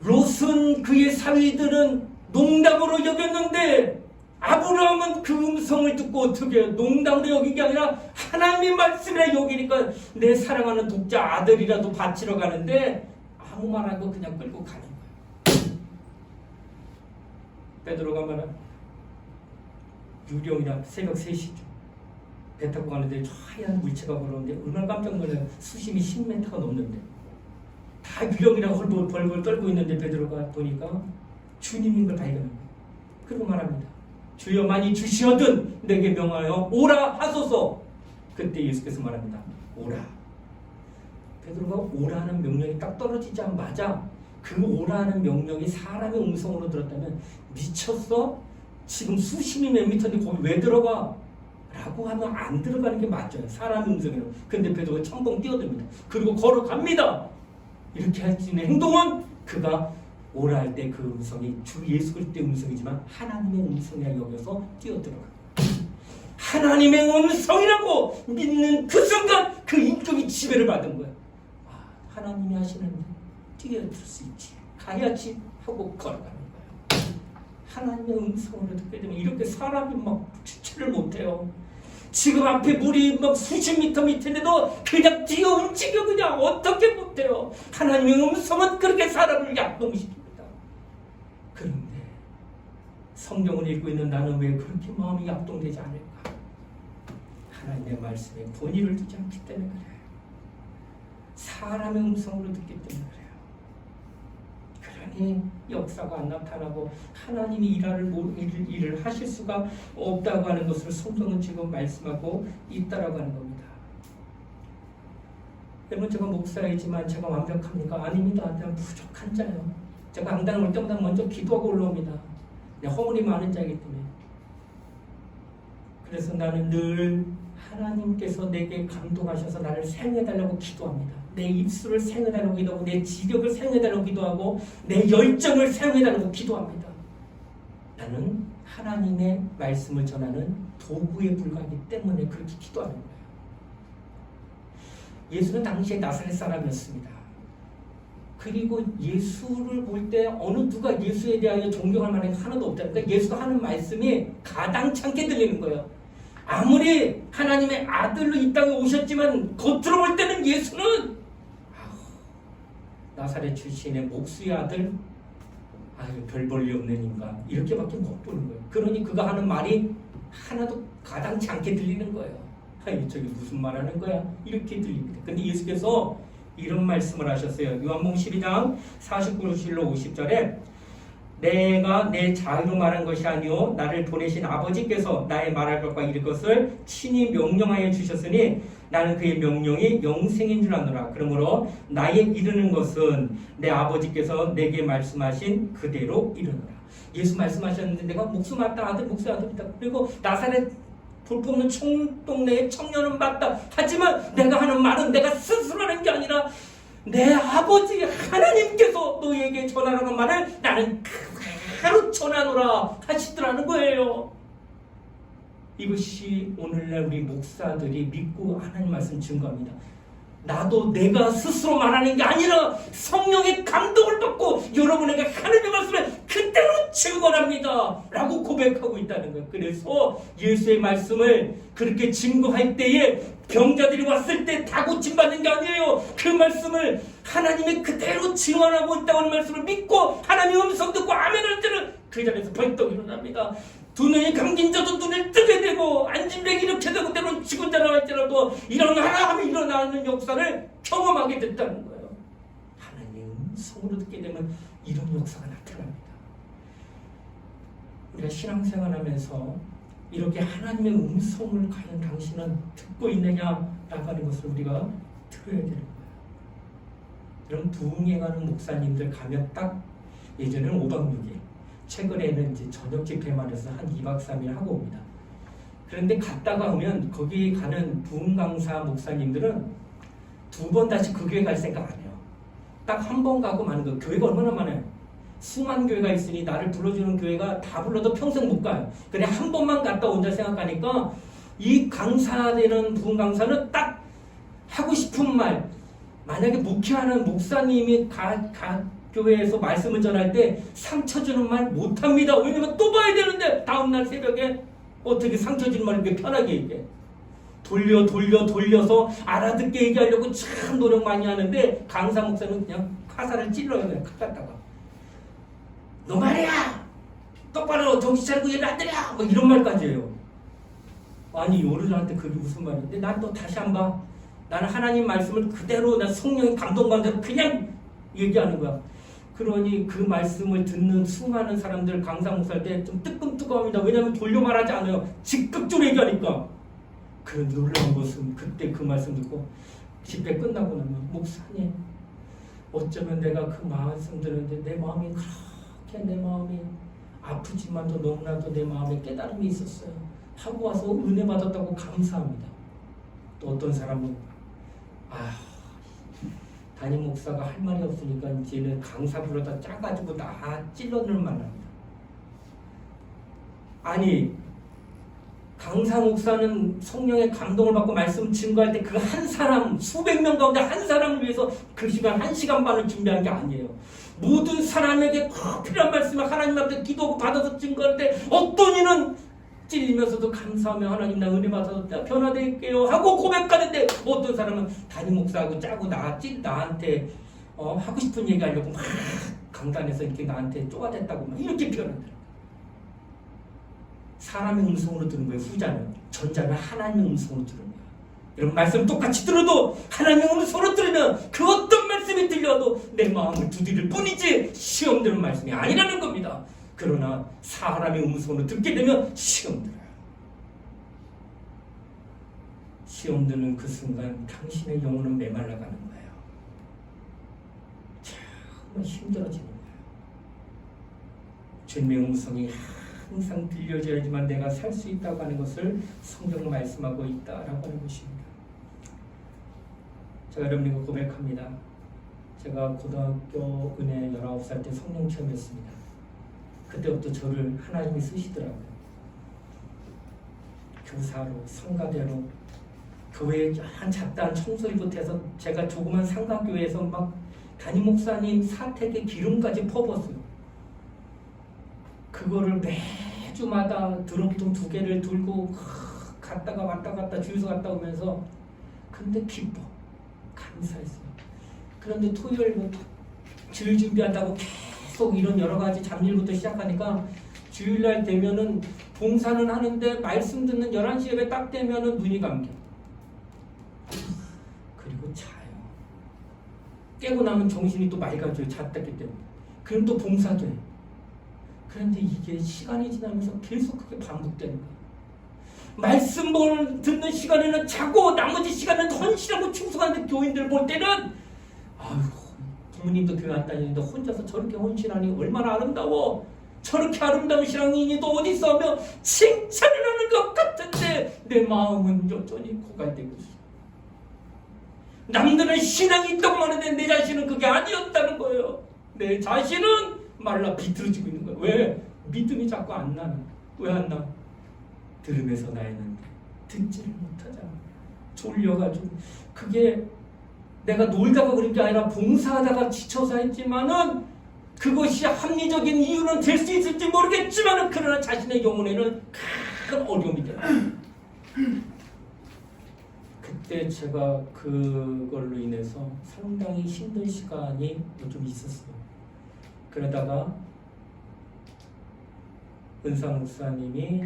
롯은 그의 사위들은 농담으로 여겼는데 아브라함은 그 음성을 듣고 어떻게 농담으로 여긴 게 아니라 하나님의 말씀이라 여기니까 내 사랑하는 독자 아들이라도 바치러 가는데 아무 말 안 하고 그냥 끌고 가는 거예요. 베드로가 말한 유령이라 새벽 3시죠. 배 타고 가는데 하얀 물체가 걸어오는데 얼마나 깜짝 놀라요. 수심이 10m가 넘는데 다 유령이라고 벌벌 떨고 있는데 베드로가 보니까 주님인 걸 발견합니다. 그리고 말합니다. 주여 많이 주시어든 내게 명하여 오라 하소서. 그때 예수께서 말합니다. 오라. 베드로가 오라는 명령이 딱 떨어지자마자 그 오라는 명령이 사람의 음성으로 들었다면 미쳤어? 지금 수십이 몇 미터인데 거기 왜 들어가? 라고 하면 안 들어가는 게 맞죠. 사람의 음성이라고. 근데 베드로가 첨벙 뛰어듭니다. 그리고 걸어갑니다. 이렇게 할 수 있는 행동은 그가 오라 할 때 그 음성이 주 예수 그리스도의 음성이지만 하나님의 음성이라 여겨서 뛰어들어가. 하나님의 음성이라고 믿는 그 순간 그 인격이 지배를 받은 거예요. 하나님이 하시는데 뛰어들 수 있지. 가야지 하고 걸어가는 거예요. 하나님의 음성으로 듣게 되면 이렇게 사람이 막 주체를 못해요. 지금 앞에 물이 막 수십 미터 밑인데도 그냥 뛰어 움직여 그냥 어떻게 못해요. 하나님의 음성은 그렇게 사람을 약동시킵니다. 그런데 성경을 읽고 있는 나는 왜 그렇게 마음이 약동되지 않을까? 하나님의 말씀에 본의를 두지 않기 때문에 그래요. 사람의 음성으로 듣기 때문에 그래요. 그러니 역사가 안 나타나고 하나님이 일을 하실 수가 없다고 하는 것을 성경은 지금 말씀하고 있다라고 하는 겁니다. 여러분 제가 목사이지만 제가 완벽합니까? 아닙니다. 내가 부족한 자예요. 제가 강단에 올 때마다 먼저 기도하고 올라옵니다. 내가 허물이 많은 자이기 때문에. 그래서 나는 늘 하나님께서 내게 감동하셔서 나를 사용해달라고 기도합니다. 내 입술을 사용해달라고 기도하고 내 지력을 사용해달라고 기도하고 내 열정을 사용해달라고 기도합니다. 나는 하나님의 말씀을 전하는 도구에 불과하기 때문에 그렇게 기도하는 거예요. 예수는 당시에 나사렛 사람이었습니다. 그리고 예수를 볼 때 어느 누가 예수에 대하여 존경할 만한 게 하나도 없다. 그러니까 예수가 하는 말씀이 가당찮게 들리는 거예요. 아무리 하나님의 아들로 이 땅에 오셨지만 겉으로 볼 때는 예수는 나사렛 출신의 목수의 아들, 별 볼 일 없는 인간, 이렇게밖에 못 보는 거예요. 그러니 그가 하는 말이 하나도 가당치 않게 들리는 거예요. 저기 무슨 말 하는 거야? 이렇게 들립니다. 근데 예수께서 이런 말씀을 하셨어요. 요한복음 12장 49절로 50절에 내가 내 자유로 말한 것이 아니요 나를 보내신 아버지께서 나의 말할 것과 이를 것을 친히 명령하여 주셨으니 나는 그의 명령이 영생인 줄 아노라. 그러므로 나의 이르는 것은 내 아버지께서 내게 말씀하신 그대로 이르노라. 예수 말씀하셨는데 내가 목수 맞다, 아들 목수 아들이다. 그리고 나사렛 볼품없는 총동네의 청년은 맞다. 하지만 내가 하는 말은 내가 스스로 하는 게 아니라 내 아버지 하나님께서 너에게 전하라는 말을 나는 그대로 전하노라 하시더라는 거예요. 이것이 오늘날 우리 목사들이 믿고 하나님 말씀 증거합니다. 나도 내가 스스로 말하는 게 아니라 성령의 감동을 받고 여러분에게 하나님의 말씀을 그대로 증거합니다 라고 고백하고 있다는 거예요. 그래서 예수의 말씀을 그렇게 증거할 때에 병자들이 왔을 때 다 고침받는 게 아니에요. 그 말씀을 하나님의 그대로 증언하고 있다는 말씀을 믿고 하나님의 음성 듣고 아멘 할 때는 그 자리에서 벌떡 일어납니다. 두 눈이 감긴 자도 눈을 뜨게 되고 앉은 백이 이렇게 되고 때로는 죽은 자라 할지라도 일어나라 하면 일어나는 역사를 경험하게 됐다는 거예요. 하나님의 음성으로 듣게 되면 이런 역사가 나타납니다. 우리가 신앙생활하면서 이렇게 하나님의 음성을 과연 당신은 듣고 있느냐라고 하는 것을 우리가 들어야 되는 거예요. 그럼 부흥회가는 목사님들 가면 딱 예전에는 5박 6일, 최근에는 이제 저녁 집회만 해서 한 2박 3일 하고 옵니다. 그런데 갔다가 오면 거기 가는 부흥 강사 목사님들은 2번 다시 그 교회 갈 생각 안 해요. 딱 한 번 가고 마는 거예요. 교회가 얼마나 많아요. 수만 교회가 있으니 나를 불러주는 교회가 다 불러도 평생 못 가요. 근데 한 번만 갔다 온다 생각하니까 이 강사되는 부흥 강사는 딱 하고 싶은 말, 만약에 목회하는 목사님이 교회에서 말씀을 전할 때 상처 주는 말 못합니다. 왜냐면 또 봐야 되는데 다음날 새벽에 어떻게 상처 주는 말을 이렇게 편하게 얘기해. 돌려서 알아듣게 얘기하려고 참 노력 많이 하는데 강사 목사는 그냥 화살을 찔러요. 그냥 칼 갖다가 너 말이야 똑바로 정신 차리고 얘를 안 들여 뭐 이런 말까지 해요. 아니 어른한테 그게 무슨 말인데 난 또 다시 한 번 나는 하나님 말씀을 그대로 난 성령의 감동받은 대로 그냥 얘기하는 거야. 그러니 그 말씀을 듣는 수많은 사람들 강사 목사할 때 좀 뜨끔뜨끔합니다. 왜냐하면 돌려 말하지 않아요. 즉각적으로 얘기하니까. 그런 놀라운 것은 그때 그 말씀 듣고 집회 끝나고 나면 목사님 어쩌면 내가 그 말씀 들었는데 내 마음이 그렇게 내 마음이 아프지만도 너무나도 내 마음에 깨달음이 있었어요. 하고 와서 은혜 받았다고 감사합니다. 또 어떤 사람은 담임 목사가 할 말이 없으니까 이제는 강사 불러다 짜가지고 다 찔러넣을 만합니다. 아니 강사 목사는 성령의 감동을 받고 말씀 증거할 때 그 한 사람 수백 명 가운데 한 사람을 위해서 그 시간 1시간 반을 준비한 게 아니에요. 모든 사람에게 꼭 필요한 말씀을 하나님 앞에 기도하고 받아서 증거할 때 어떤 이는 찔리면서도 감사하며 하나님 나 은혜 받아서 변화될게요 하고 고백하는데 어떤 사람은 담임 목사하고 짜고 나한테 하고 싶은 얘기 하려고 막 강단에서 이렇게 나한테 쪼아댔다고 막 이렇게 표현한다. 사람의 음성으로 들은 거예요. 후자는. 전자는 하나님의 음성으로 들은 거예요. 여러분 말씀 똑같이 들어도 하나님의 음성으로 들으면 그 어떤 말씀이 들려도 내 마음을 두드릴 뿐이지 시험 드는 말씀이 아니라는 겁니다. 그러나 사람의 음성으로 듣게 되면 시험 들어요. 시험 드는 그 순간 당신의 영혼은 메말라가는 거예요. 정말 힘들어지는 거예요. 주님의 음성이 항상 들려줘야지만 내가 살 수 있다고 하는 것을 성경은 말씀하고 있다라고 하는 것입니다. 제가 여러분에게 고백합니다. 제가 고등학교 은혜 19살 때 성령 체험했습니다. 그때부터 저를 하나님이 쓰시더라고요. 교사로, 성가대로, 교회에 한 잡다한 청소리부터 해서 제가 조그만 상가교회에서 막 담임 목사님 사택에 기름까지 퍼붓어요. 그거를 매주마다 드럼통 2개를 들고 갔다가 왔다 갔다 주유소 갔다 오면서 근데 기뻐, 감사했어요. 그런데 토요일부터 주일 준비한다고 계속 이런 여러 가지 잡일부터 시작하니까 주일날 되면은 봉사는 하는데 말씀 듣는 11시 예배 딱 되면은 눈이 감겨. 그리고 자요. 깨고 나면 정신이 또 맑아져요. 잤다기 때문에. 그럼 또 봉사도 해. 그런데 이게 시간이 지나면서 계속 그게 반복되는 거예요. 말씀을 듣는 시간에는 자고 나머지 시간은 헌신하고 충성하는 교인들 볼 때는 아유, 부모님도 교회 안 다니는데 혼자서 저렇게 헌신하니 얼마나 아름다워. 저렇게 아름다운 신앙인이 또 어디 있어 하며 칭찬을 하는 것 같은데 내 마음은 여전히 고갈되고 있어. 남들은 신앙이 있다고 하는데 내 자신은 그게 아니었다는 거예요. 내 자신은 말라 비틀어지고 있는 거예요. 왜? 믿음이 자꾸 안 나는. 왜 안 나? 들으면서 나였는데 듣지를 못하잖아. 졸려가지고. 그게 내가 놀다가 그런 게 아니라 봉사하다가 지쳐서 했지만은 그것이 합리적인 이유는 될 수 있을지 모르겠지만 그러나 자신의 영혼에는 큰 어려움이 돼요. 그때 제가 그걸로 인해서 상당히 힘든 시간이 좀 있었어요. 그러다가 은사 목사님이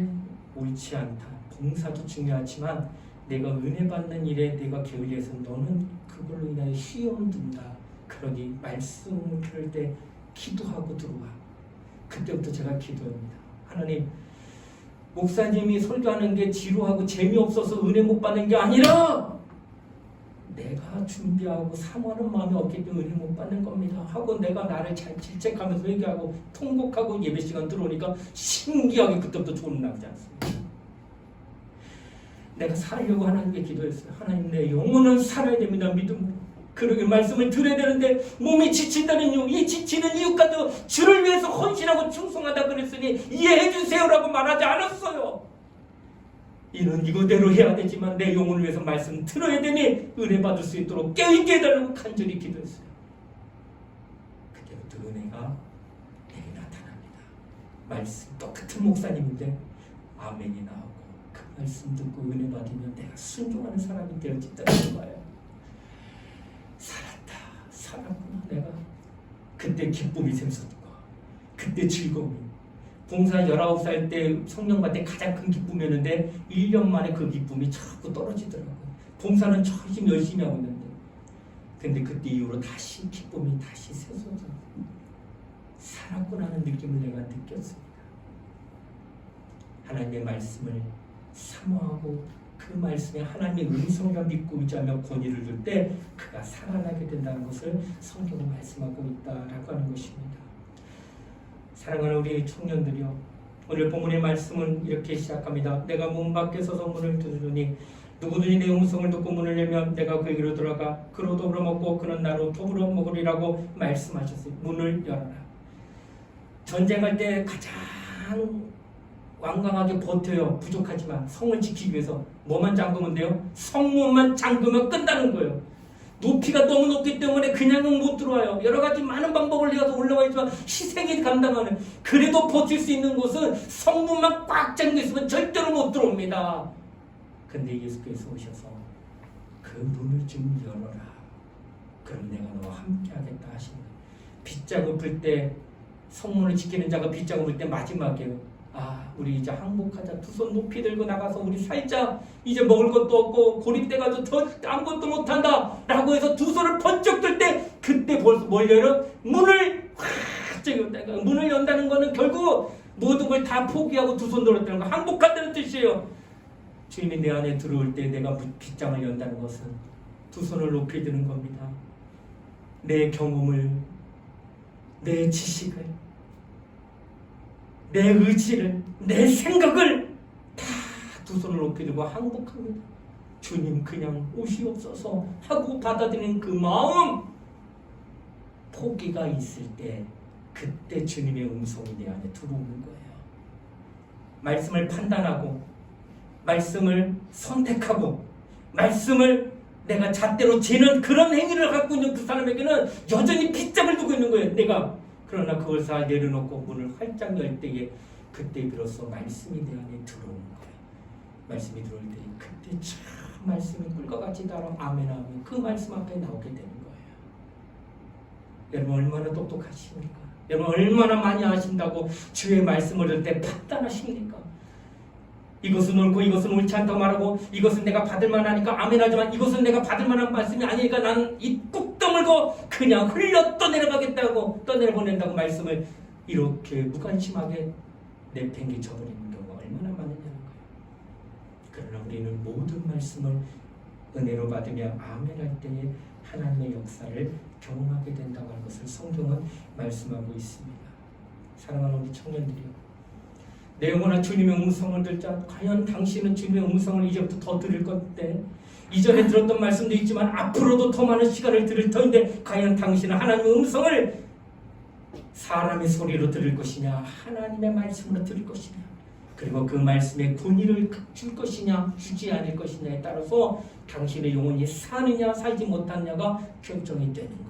옳지 않다. 봉사도 중요하지만 내가 은혜 받는 일에 내가 게을리해서 너는 그걸로 인하여 시험 든다. 그러니 말씀을 들을 때 기도하고 들어와. 그때부터 제가 기도합니다. 하나님, 목사님이 설교하는 게 지루하고 재미없어서 은혜 못 받는 게 아니라 내가 준비하고 사모하는 마음이 없기 때문에 은혜 못 받는 겁니다 하고 내가 나를 잘 질책하면서 회개하고 통곡하고 예배 시간 들어오니까 신기하게 그때부터 조는 나지 않습니다. 내가 살려고 하나님께 기도했어요. 하나님, 내 영혼은 살아야 됩니다. 믿음으로. 그러게 말씀을 들어야 되는데 몸이 지친다는 이유, 이 지치는 이유까지 주를 위해서 헌신하고 충성하다 그랬으니 이해해 주세요라고 말하지 않았어요. 이는 이거대로 해야 되지만 내 영혼을 위해서 말씀 들어야 되니 은혜 받을 수 있도록 깨어있게 해달라고 간절히 기도했어요. 그때부터 은혜가 내게 나타납니다. 말씀 똑같은 목사님인데 아멘이 나오고 그 말씀 듣고 은혜 받으면 내가 순종하는 사람이 되어진다는 거예요. 살았구나 내가. 그때 기쁨이 샘솟고 그때 즐거움이. 봉사 19살 때 성령 받을 때 가장 큰 기쁨이었는데 1년 만에 그 기쁨이 자꾸 떨어지더라고요. 봉사는 열심히 하고 있는데 근데 그때 이후로 다시 기쁨이 다시 샘솟아 살았구나 하는 느낌을 내가 느꼈습니다. 하나님의 말씀을 사모하고 그 말씀에 하나님의 음성을 믿고 의지하며 권위를 둘 때 그가 살아나게 된다는 것을 성경은 말씀하고 있다라고 하는 것입니다. 사랑하는 우리 청년들이여, 오늘 본문의 말씀은 이렇게 시작합니다. 내가 문 밖에 서서 문을 두드리니 누구든지 내 음성을 듣고 문을 열면 내가 그에게로 들어가 그로 더불어 먹고 그는 나로 더불어 먹으리라고 말씀하셨어요. 문을 열어라. 전쟁할 때 가장 완강하게 버텨요. 부족하지만 성을 지키기 위해서 뭐만 잠그면 돼요? 성문만 잠그면 끝나는 거예요. 높이가 너무 높기 때문에 그냥은 못 들어와요. 여러 가지 많은 방법을 내가 올라와 있지만 희생이 감당하는, 그래도 버틸 수 있는 곳은 성문만 꽉 잠겨 있으면 절대로 못 들어옵니다. 근데 예수께서 오셔서 그 문을 좀 열어라. 그럼 내가 너와 함께 하겠다 하십니다. 빗장을 불 때, 성문을 지키는 자가 빗장을 불 때 마지막이에요. 우리 이제 항복하자. 두 손 높이 들고 나가서 우리 살자. 이제 먹을 것도 없고 고립돼가지고 더 아무것도 못한다 라고 해서 두 손을 번쩍 들 때 그때 벌써 뭘 열어? 문을 확 열다. 문을 연다는 거는 결국 모든 걸 다 포기하고 두 손 들었다는 거, 항복한다는 뜻이에요. 주님이 내 안에 들어올 때 내가 빗장을 연다는 것은 두 손을 높이 드는 겁니다. 내 경험을, 내 지식을, 내 의지를, 내 생각을 다 두 손을 높이 들고 항복합니다. 주님 그냥 오시옵소서 하고 받아들이는 그 마음, 포기가 있을 때 그때 주님의 음성이 내 안에 들어오는 거예요. 말씀을 판단하고 말씀을 선택하고 말씀을 내가 잣대로 재는 그런 행위를 갖고 있는 그 사람에게는 여전히 빗장을 두고 있는 거예요. 내가 그러나 그걸 다 내려놓고 문을 활짝 열 때에 그때 비로소 말씀이 내 안에 들어오는 거예요. 말씀이 들어올 때 그때 참 말씀이 꿀과 같이 따라 아멘 하면 그 말씀 앞에 나오게 되는 거예요. 여러분 얼마나 똑똑하십니까? 여러분 얼마나 많이 아신다고 주의 말씀을 들을 때 판단하십니까? 이것은 옳고 이것은 옳지 않다고 말하고 이것은 내가 받을 만하니까 아멘하지만 이것은 내가 받을 만한 말씀이 아니니까 나는 이 꾹 다물고 그냥 흘려 떠내려가겠다고 떠내려보낸다고 말씀을 이렇게 무관심하게 내팽개쳐버리는 경우가 얼마나 많느냐는 거예요. 그러나 우리는 모든 말씀을 은혜로 받으며 아멘할 때에 하나님의 역사를 경험하게 된다고 하는 것을 성경은 말씀하고 있습니다. 사랑하는 우리 청년들이요, 내 영혼아 주님의 음성을 듣자. 과연 당신은 주님의 음성을 이제부터 더 들을 건데, 이전에 들었던 말씀도 있지만 앞으로도 더 많은 시간을 들을 터인데 과연 당신은 하나님의 음성을 사람의 소리로 들을 것이냐 하나님의 말씀으로 들을 것이냐, 그리고 그 말씀에 권위를 줄 것이냐 주지 않을 것이냐에 따라서 당신의 영혼이 사느냐 살지 못하느냐가 결정이 되는 거예요.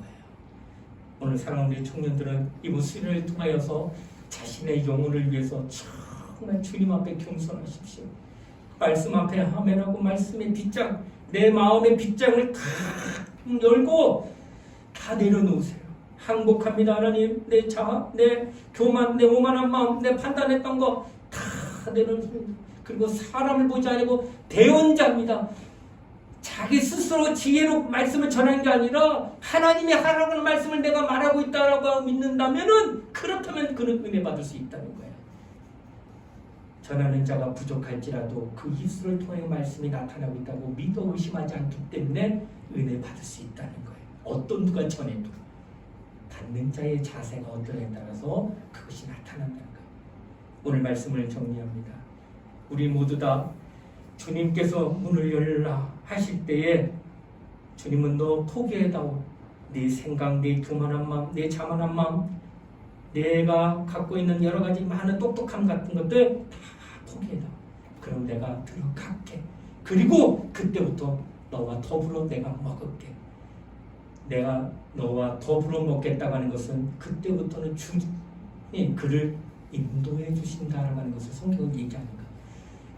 오늘 사랑하는 우리 청년들은 이번 수련을 통하여서 자신의 영혼을 위해서 정말 주님 앞에 겸손하십시오. 말씀 앞에 아멘하고 말씀의 빗장, 내 마음의 빗장을 다 열고 다 내려놓으세요. 항복합니다. 하나님, 내 자아, 내 교만, 내 오만한 마음, 내 판단했던 거 다 내려놓습니다. 그리고 사람을 보지 않고 대언자입니다. 자기 스스로 지혜로 말씀을 전하는 게 아니라 하나님이 하라고 하는 말씀을 내가 말하고 있다라고 믿는다면은 그렇다면 그는 은혜 받을 수 있다는 거예요. 전하는 자가 부족할지라도 그 입술을 통해 말씀이 나타나고 있다고 믿어 의심하지 않기 때문에 은혜 받을 수 있다는 거예요. 어떤 누가 전해도 받는 자의 자세가 어떠냐에 따라서 그것이 나타난다는 거예요. 오늘 말씀을 정리합니다. 우리 모두 다 주님께서 문을 열라 하실 때에 주님은 너 포기해다오. 네 생각, 네 교만한 마음, 네 자만한 마음, 내가 갖고 있는 여러 가지 많은 똑똑함 같은 것들 다 포기해다오. 그럼 내가 들어갈게. 그리고 그때부터 너와 더불어 내가 먹을게. 내가 너와 더불어 먹겠다고 하는 것은 그때부터는 주님이 그를 인도해 주신다라고 하는 것을 성경은 얘기하는 거예요.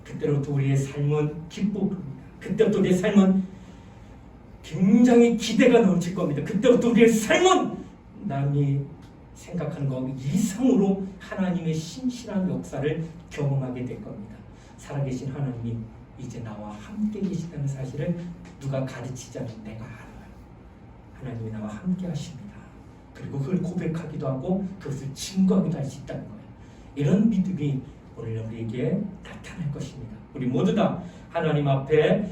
그때부터 우리의 삶은 기쁨입니다. 그때부터 우리의 삶은 굉장히 기대가 넘칠 겁니다. 그때부터 우리의 삶은 남이 생각하는 것 이상으로 하나님의 신실한 역사를 경험하게 될 겁니다. 살아계신 하나님이 이제 나와 함께 계시다는 사실을 누가 가르치지 않는 내가 알아요. 하나님이 나와 함께 하십니다. 그리고 그걸 고백하기도 하고 그것을 증거하기도 할 수 있다는 거예요. 이런 믿음이 오늘 우리에게 나타날 것입니다. 우리 모두 다 하나님 앞에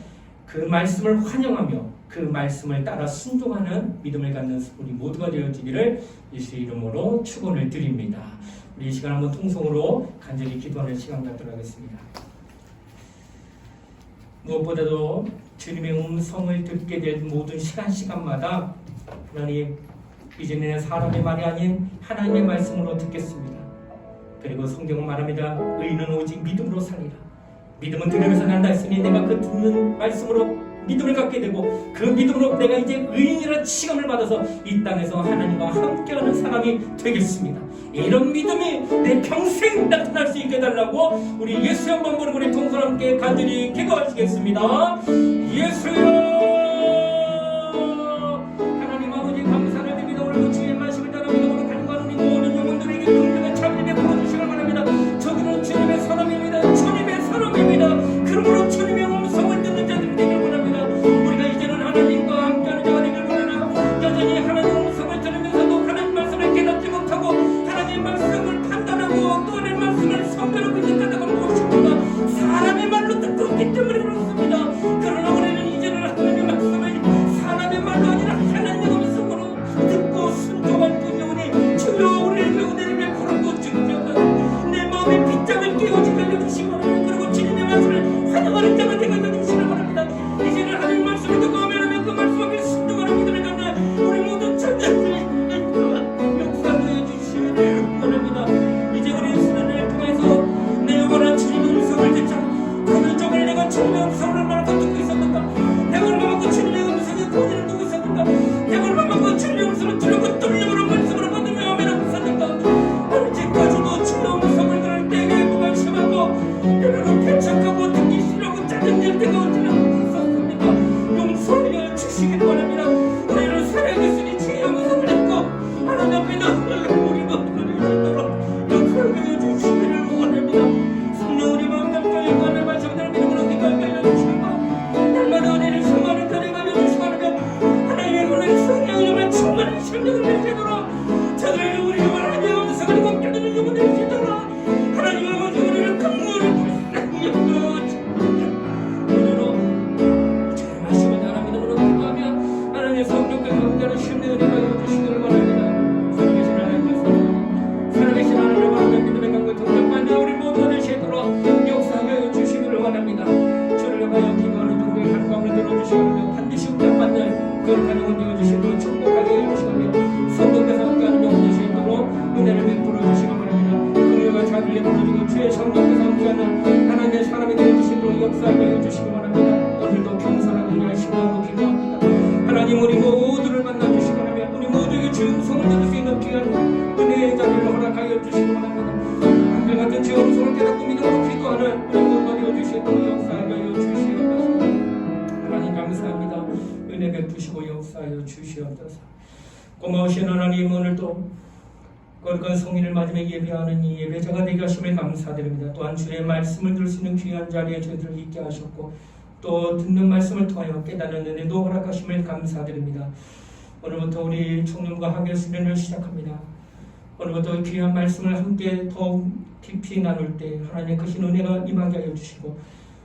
그 말씀을 환영하며 그 말씀을 따라 순종하는 믿음을 갖는 우리 모두가 되어지기를 예수의 이름으로 축원을 드립니다. 우리 이 시간 한번 통성으로 간절히 기도하는 시간 갖도록 하겠습니다. 무엇보다도 주님의 음성을 듣게 된 모든 시간마다 하나님, 이제는 사람의 말이 아닌 하나님의 말씀으로 듣겠습니다. 그리고 성경은 말합니다. 의인은 오직 믿음으로 살리라. 믿음은 들으면서 난다 했으니 내가 그 듣는 말씀으로 믿음을 갖게 되고 그 믿음으로 내가 이제 의인이라는 시험을 받아서 이 땅에서 하나님과 함께하는 사람이 되겠습니다. 이런 믿음이 내 평생 나타날 수 있게 해달라고 우리 예수 한번 부르고 우리 동서 함께 간절히 기도하시겠습니다. 예수여, 하나님 아버지 감사를 드립니다. 오늘도 주의 말씀을 따라 믿음으로 간과하는 우리 모든 영혼들에게 긍휼과 참을 베풀어주시길 바랍니다. 저들은 주님의 사람입니다. 주님의 사람입니다. 그러므로 주님의 음성을 듣는 자들이 되길 원합니다. 우리가 이제는 하나님과 함께하는 자가 되길 원하나 여전히 하나님 음성을 들으면서도 하나님 말씀을 깨닫지 못하고 하나님 말씀을 판단하고 또 하나님 말씀을 선별하고 있는 자들은 무엇입니까? 사람의 말로 듣고 있기 때문에 그렇습니다. 그러나 우리는 이제는 풀어주고 주의 성령께서 함께하는 하나님의 사람이 되어주시도록 역사하여 주시기 바랍니다. 오늘도 겸손하고 그냥 신뢰하고 기도합니다. 하나님 우리 모두를 만나주시기 바랍니다. 우리 모두에게 주의 음성을 들을 수 있는 귀한 은혜의 자리를 허락하여 주시기 바랍니다. 한결같은 주의 음성을 깨닫고 믿음으로 기도하는 우리 모두가 되어주시도록 역사하여 주시옵소서. 하나님 감사합니다. 은혜 베푸시고 역사하여 주시옵소서. 고마우신 하나님, 오늘도 거룩한 성인을 맞으며 예배하는 이 예배자가 되게 하심을 감사드립니다. 또한 주의 말씀을 들을 수 있는 귀한 자리에 저희들을 있게 하셨고 또 듣는 말씀을 통하여 깨닫는 은혜도 허락하심을 감사드립니다. 오늘부터 우리 청년과 학예 수련을 시작합니다. 오늘부터 귀한 말씀을 함께 더욱 깊이 나눌 때 하나님의 크신 은혜가 임하게 하여 주시고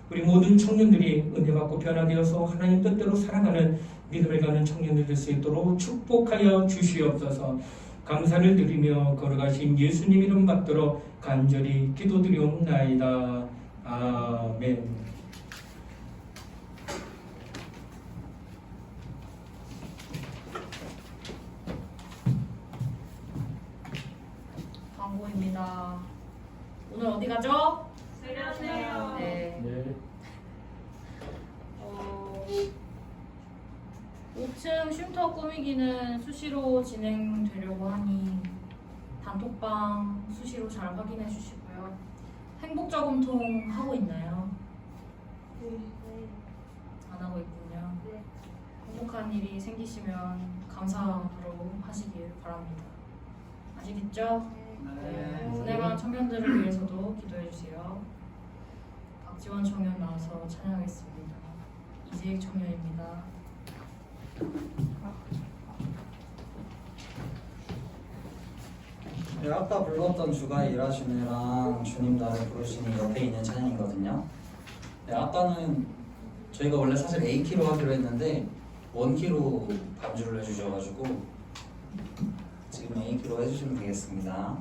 우리 모든 청년들이 은혜받고 변화되어서 하나님 뜻대로 살아가는 믿음을 가는 청년들 될 수 있도록 축복하여 주시옵소서. 감사를 드리며 걸어가신 예수님 이름 받들어 간절히 기도드리옵나이다. 아멘. 광고입니다. 오늘 어디 가죠? 수련회요. 네. 네. 5층 쉼터 꾸미기는 수시로 진행되려고 하니 단톡방 수시로 잘 확인해 주시고요. 행복 저금통 하고 있나요? 안 하고 있군요. 행복한 일이 생기시면 감사로 하시길 바랍니다. 아시겠죠? 분해간 청년들을 위해서도 기도해 주세요. 박지원 청년 나와서 찬양하겠습니다. 이재익 청년입니다. 네, 아까 불렀던 주가 일하시느랑 주님 나를 부르시니 옆에 있는 찬양이거든요. 네, 아까는 저희가 원래 사실 A키로 하기로 했는데 원키로 반주를 해주셔가지고 지금 A키로 해주시면 되겠습니다.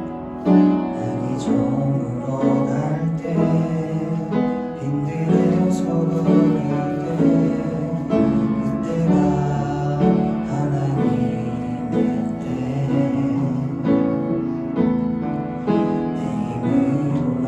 날이 저물어 갈 때 힘들어서 걸을 때 그때가 하나님의 때 내 힘으로만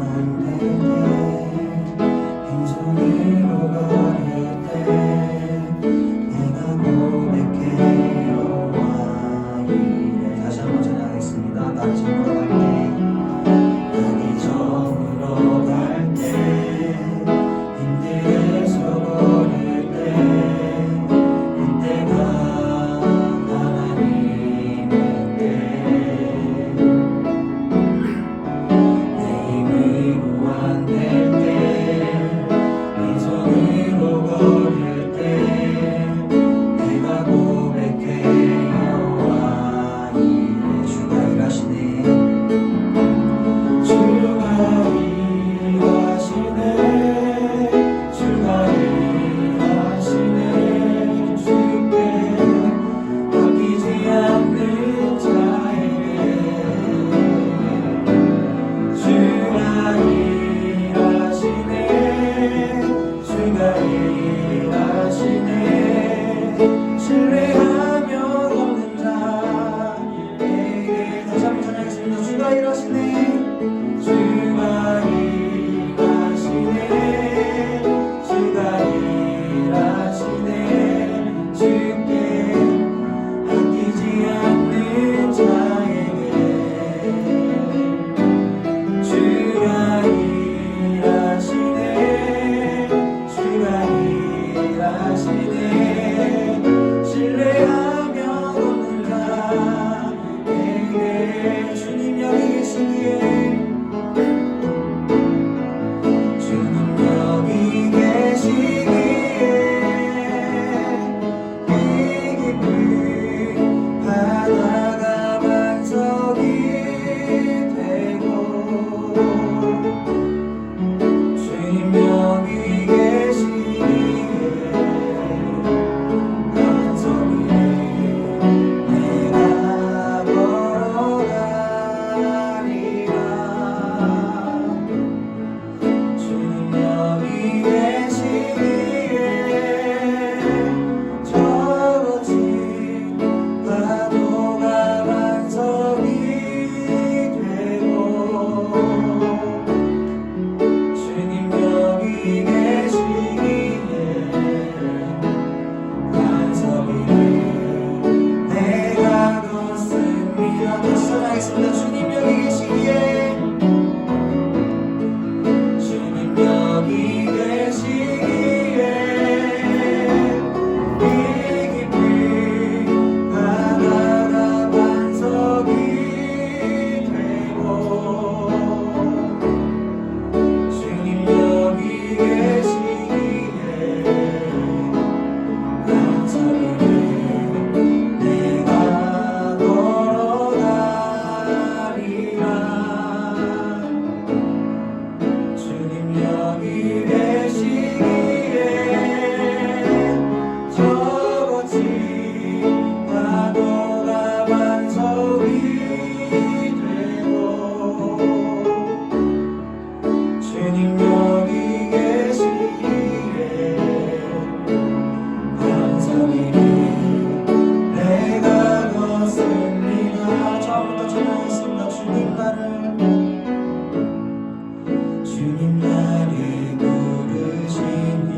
주님 나를 부르시니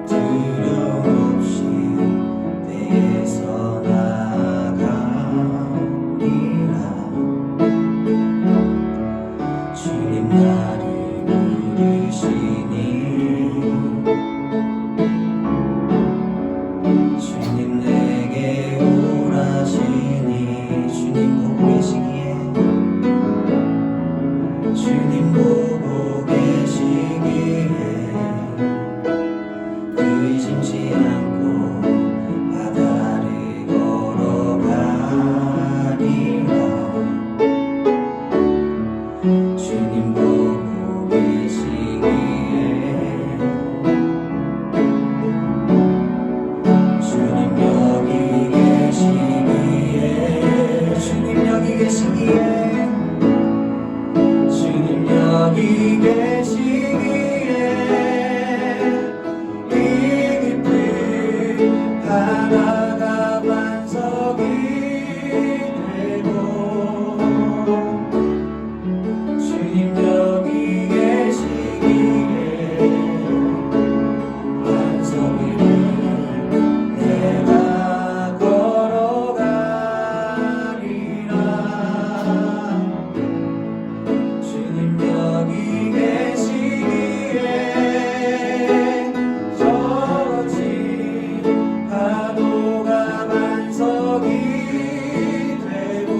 두려움 없이 내게서 나아가리라. 주님 나를 부르시니 주님 내게 오라시니 주님 보고 계시기에 주님 보고 계시기에 의심치 않고 바다를 걸어가리라. 주님 보고 계시기에 주님 여기 계시기에 주님 여기 계시기에 주님 여기 계시기에 이 깊은 바다가 반석이 되고 주님 여기 계시기에 반석이 내가 걸어가리라. 주님 여기 계시기에 저거친 파도가 반석이 되고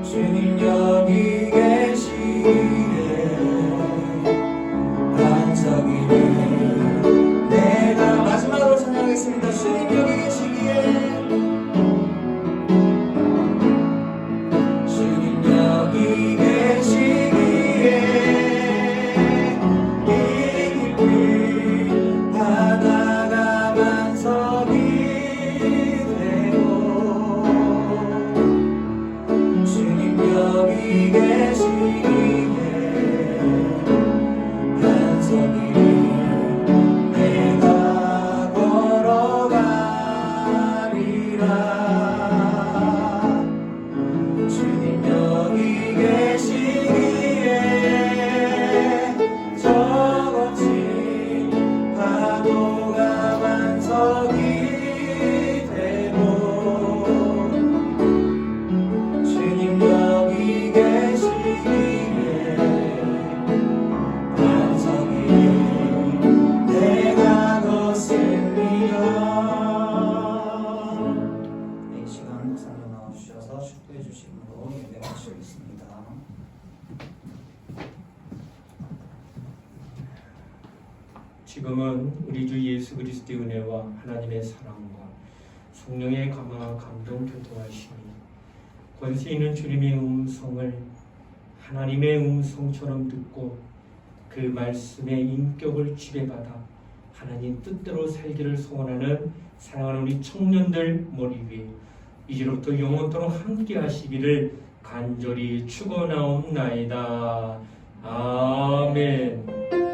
주님 여기 계시기에 반석이 내가 마지막으로 찬양하겠습니다. 주님 여기 계시기에 주님 여기 계시기에 이 깊은 바다가 반석이 되고 주님 여기 계시기에 반석이 내가 걸어가리라. 주님 여기 계시기에 저거친 파도가 반석이 되고 주님 여기 계시기에 반석이 내가 걷습니다. 이 시간 목사님 나와주셔서 축도해 주심으로 예배 마치겠습니다. 지금은 우리 주 예수 그리스도의 은혜와 하나님의 사랑과 성령의 감화와 감동 교통하심이 권세 있는 주님의 음성을 하나님의 음성처럼 듣고 그 말씀의 인격을 지배받아 하나님 뜻대로 살기를 소원하는 사랑하는 우리 청년들 머리 위에 이제로부터 영원토록 함께 하시기를 간절히 축원하옵나이다. 아멘.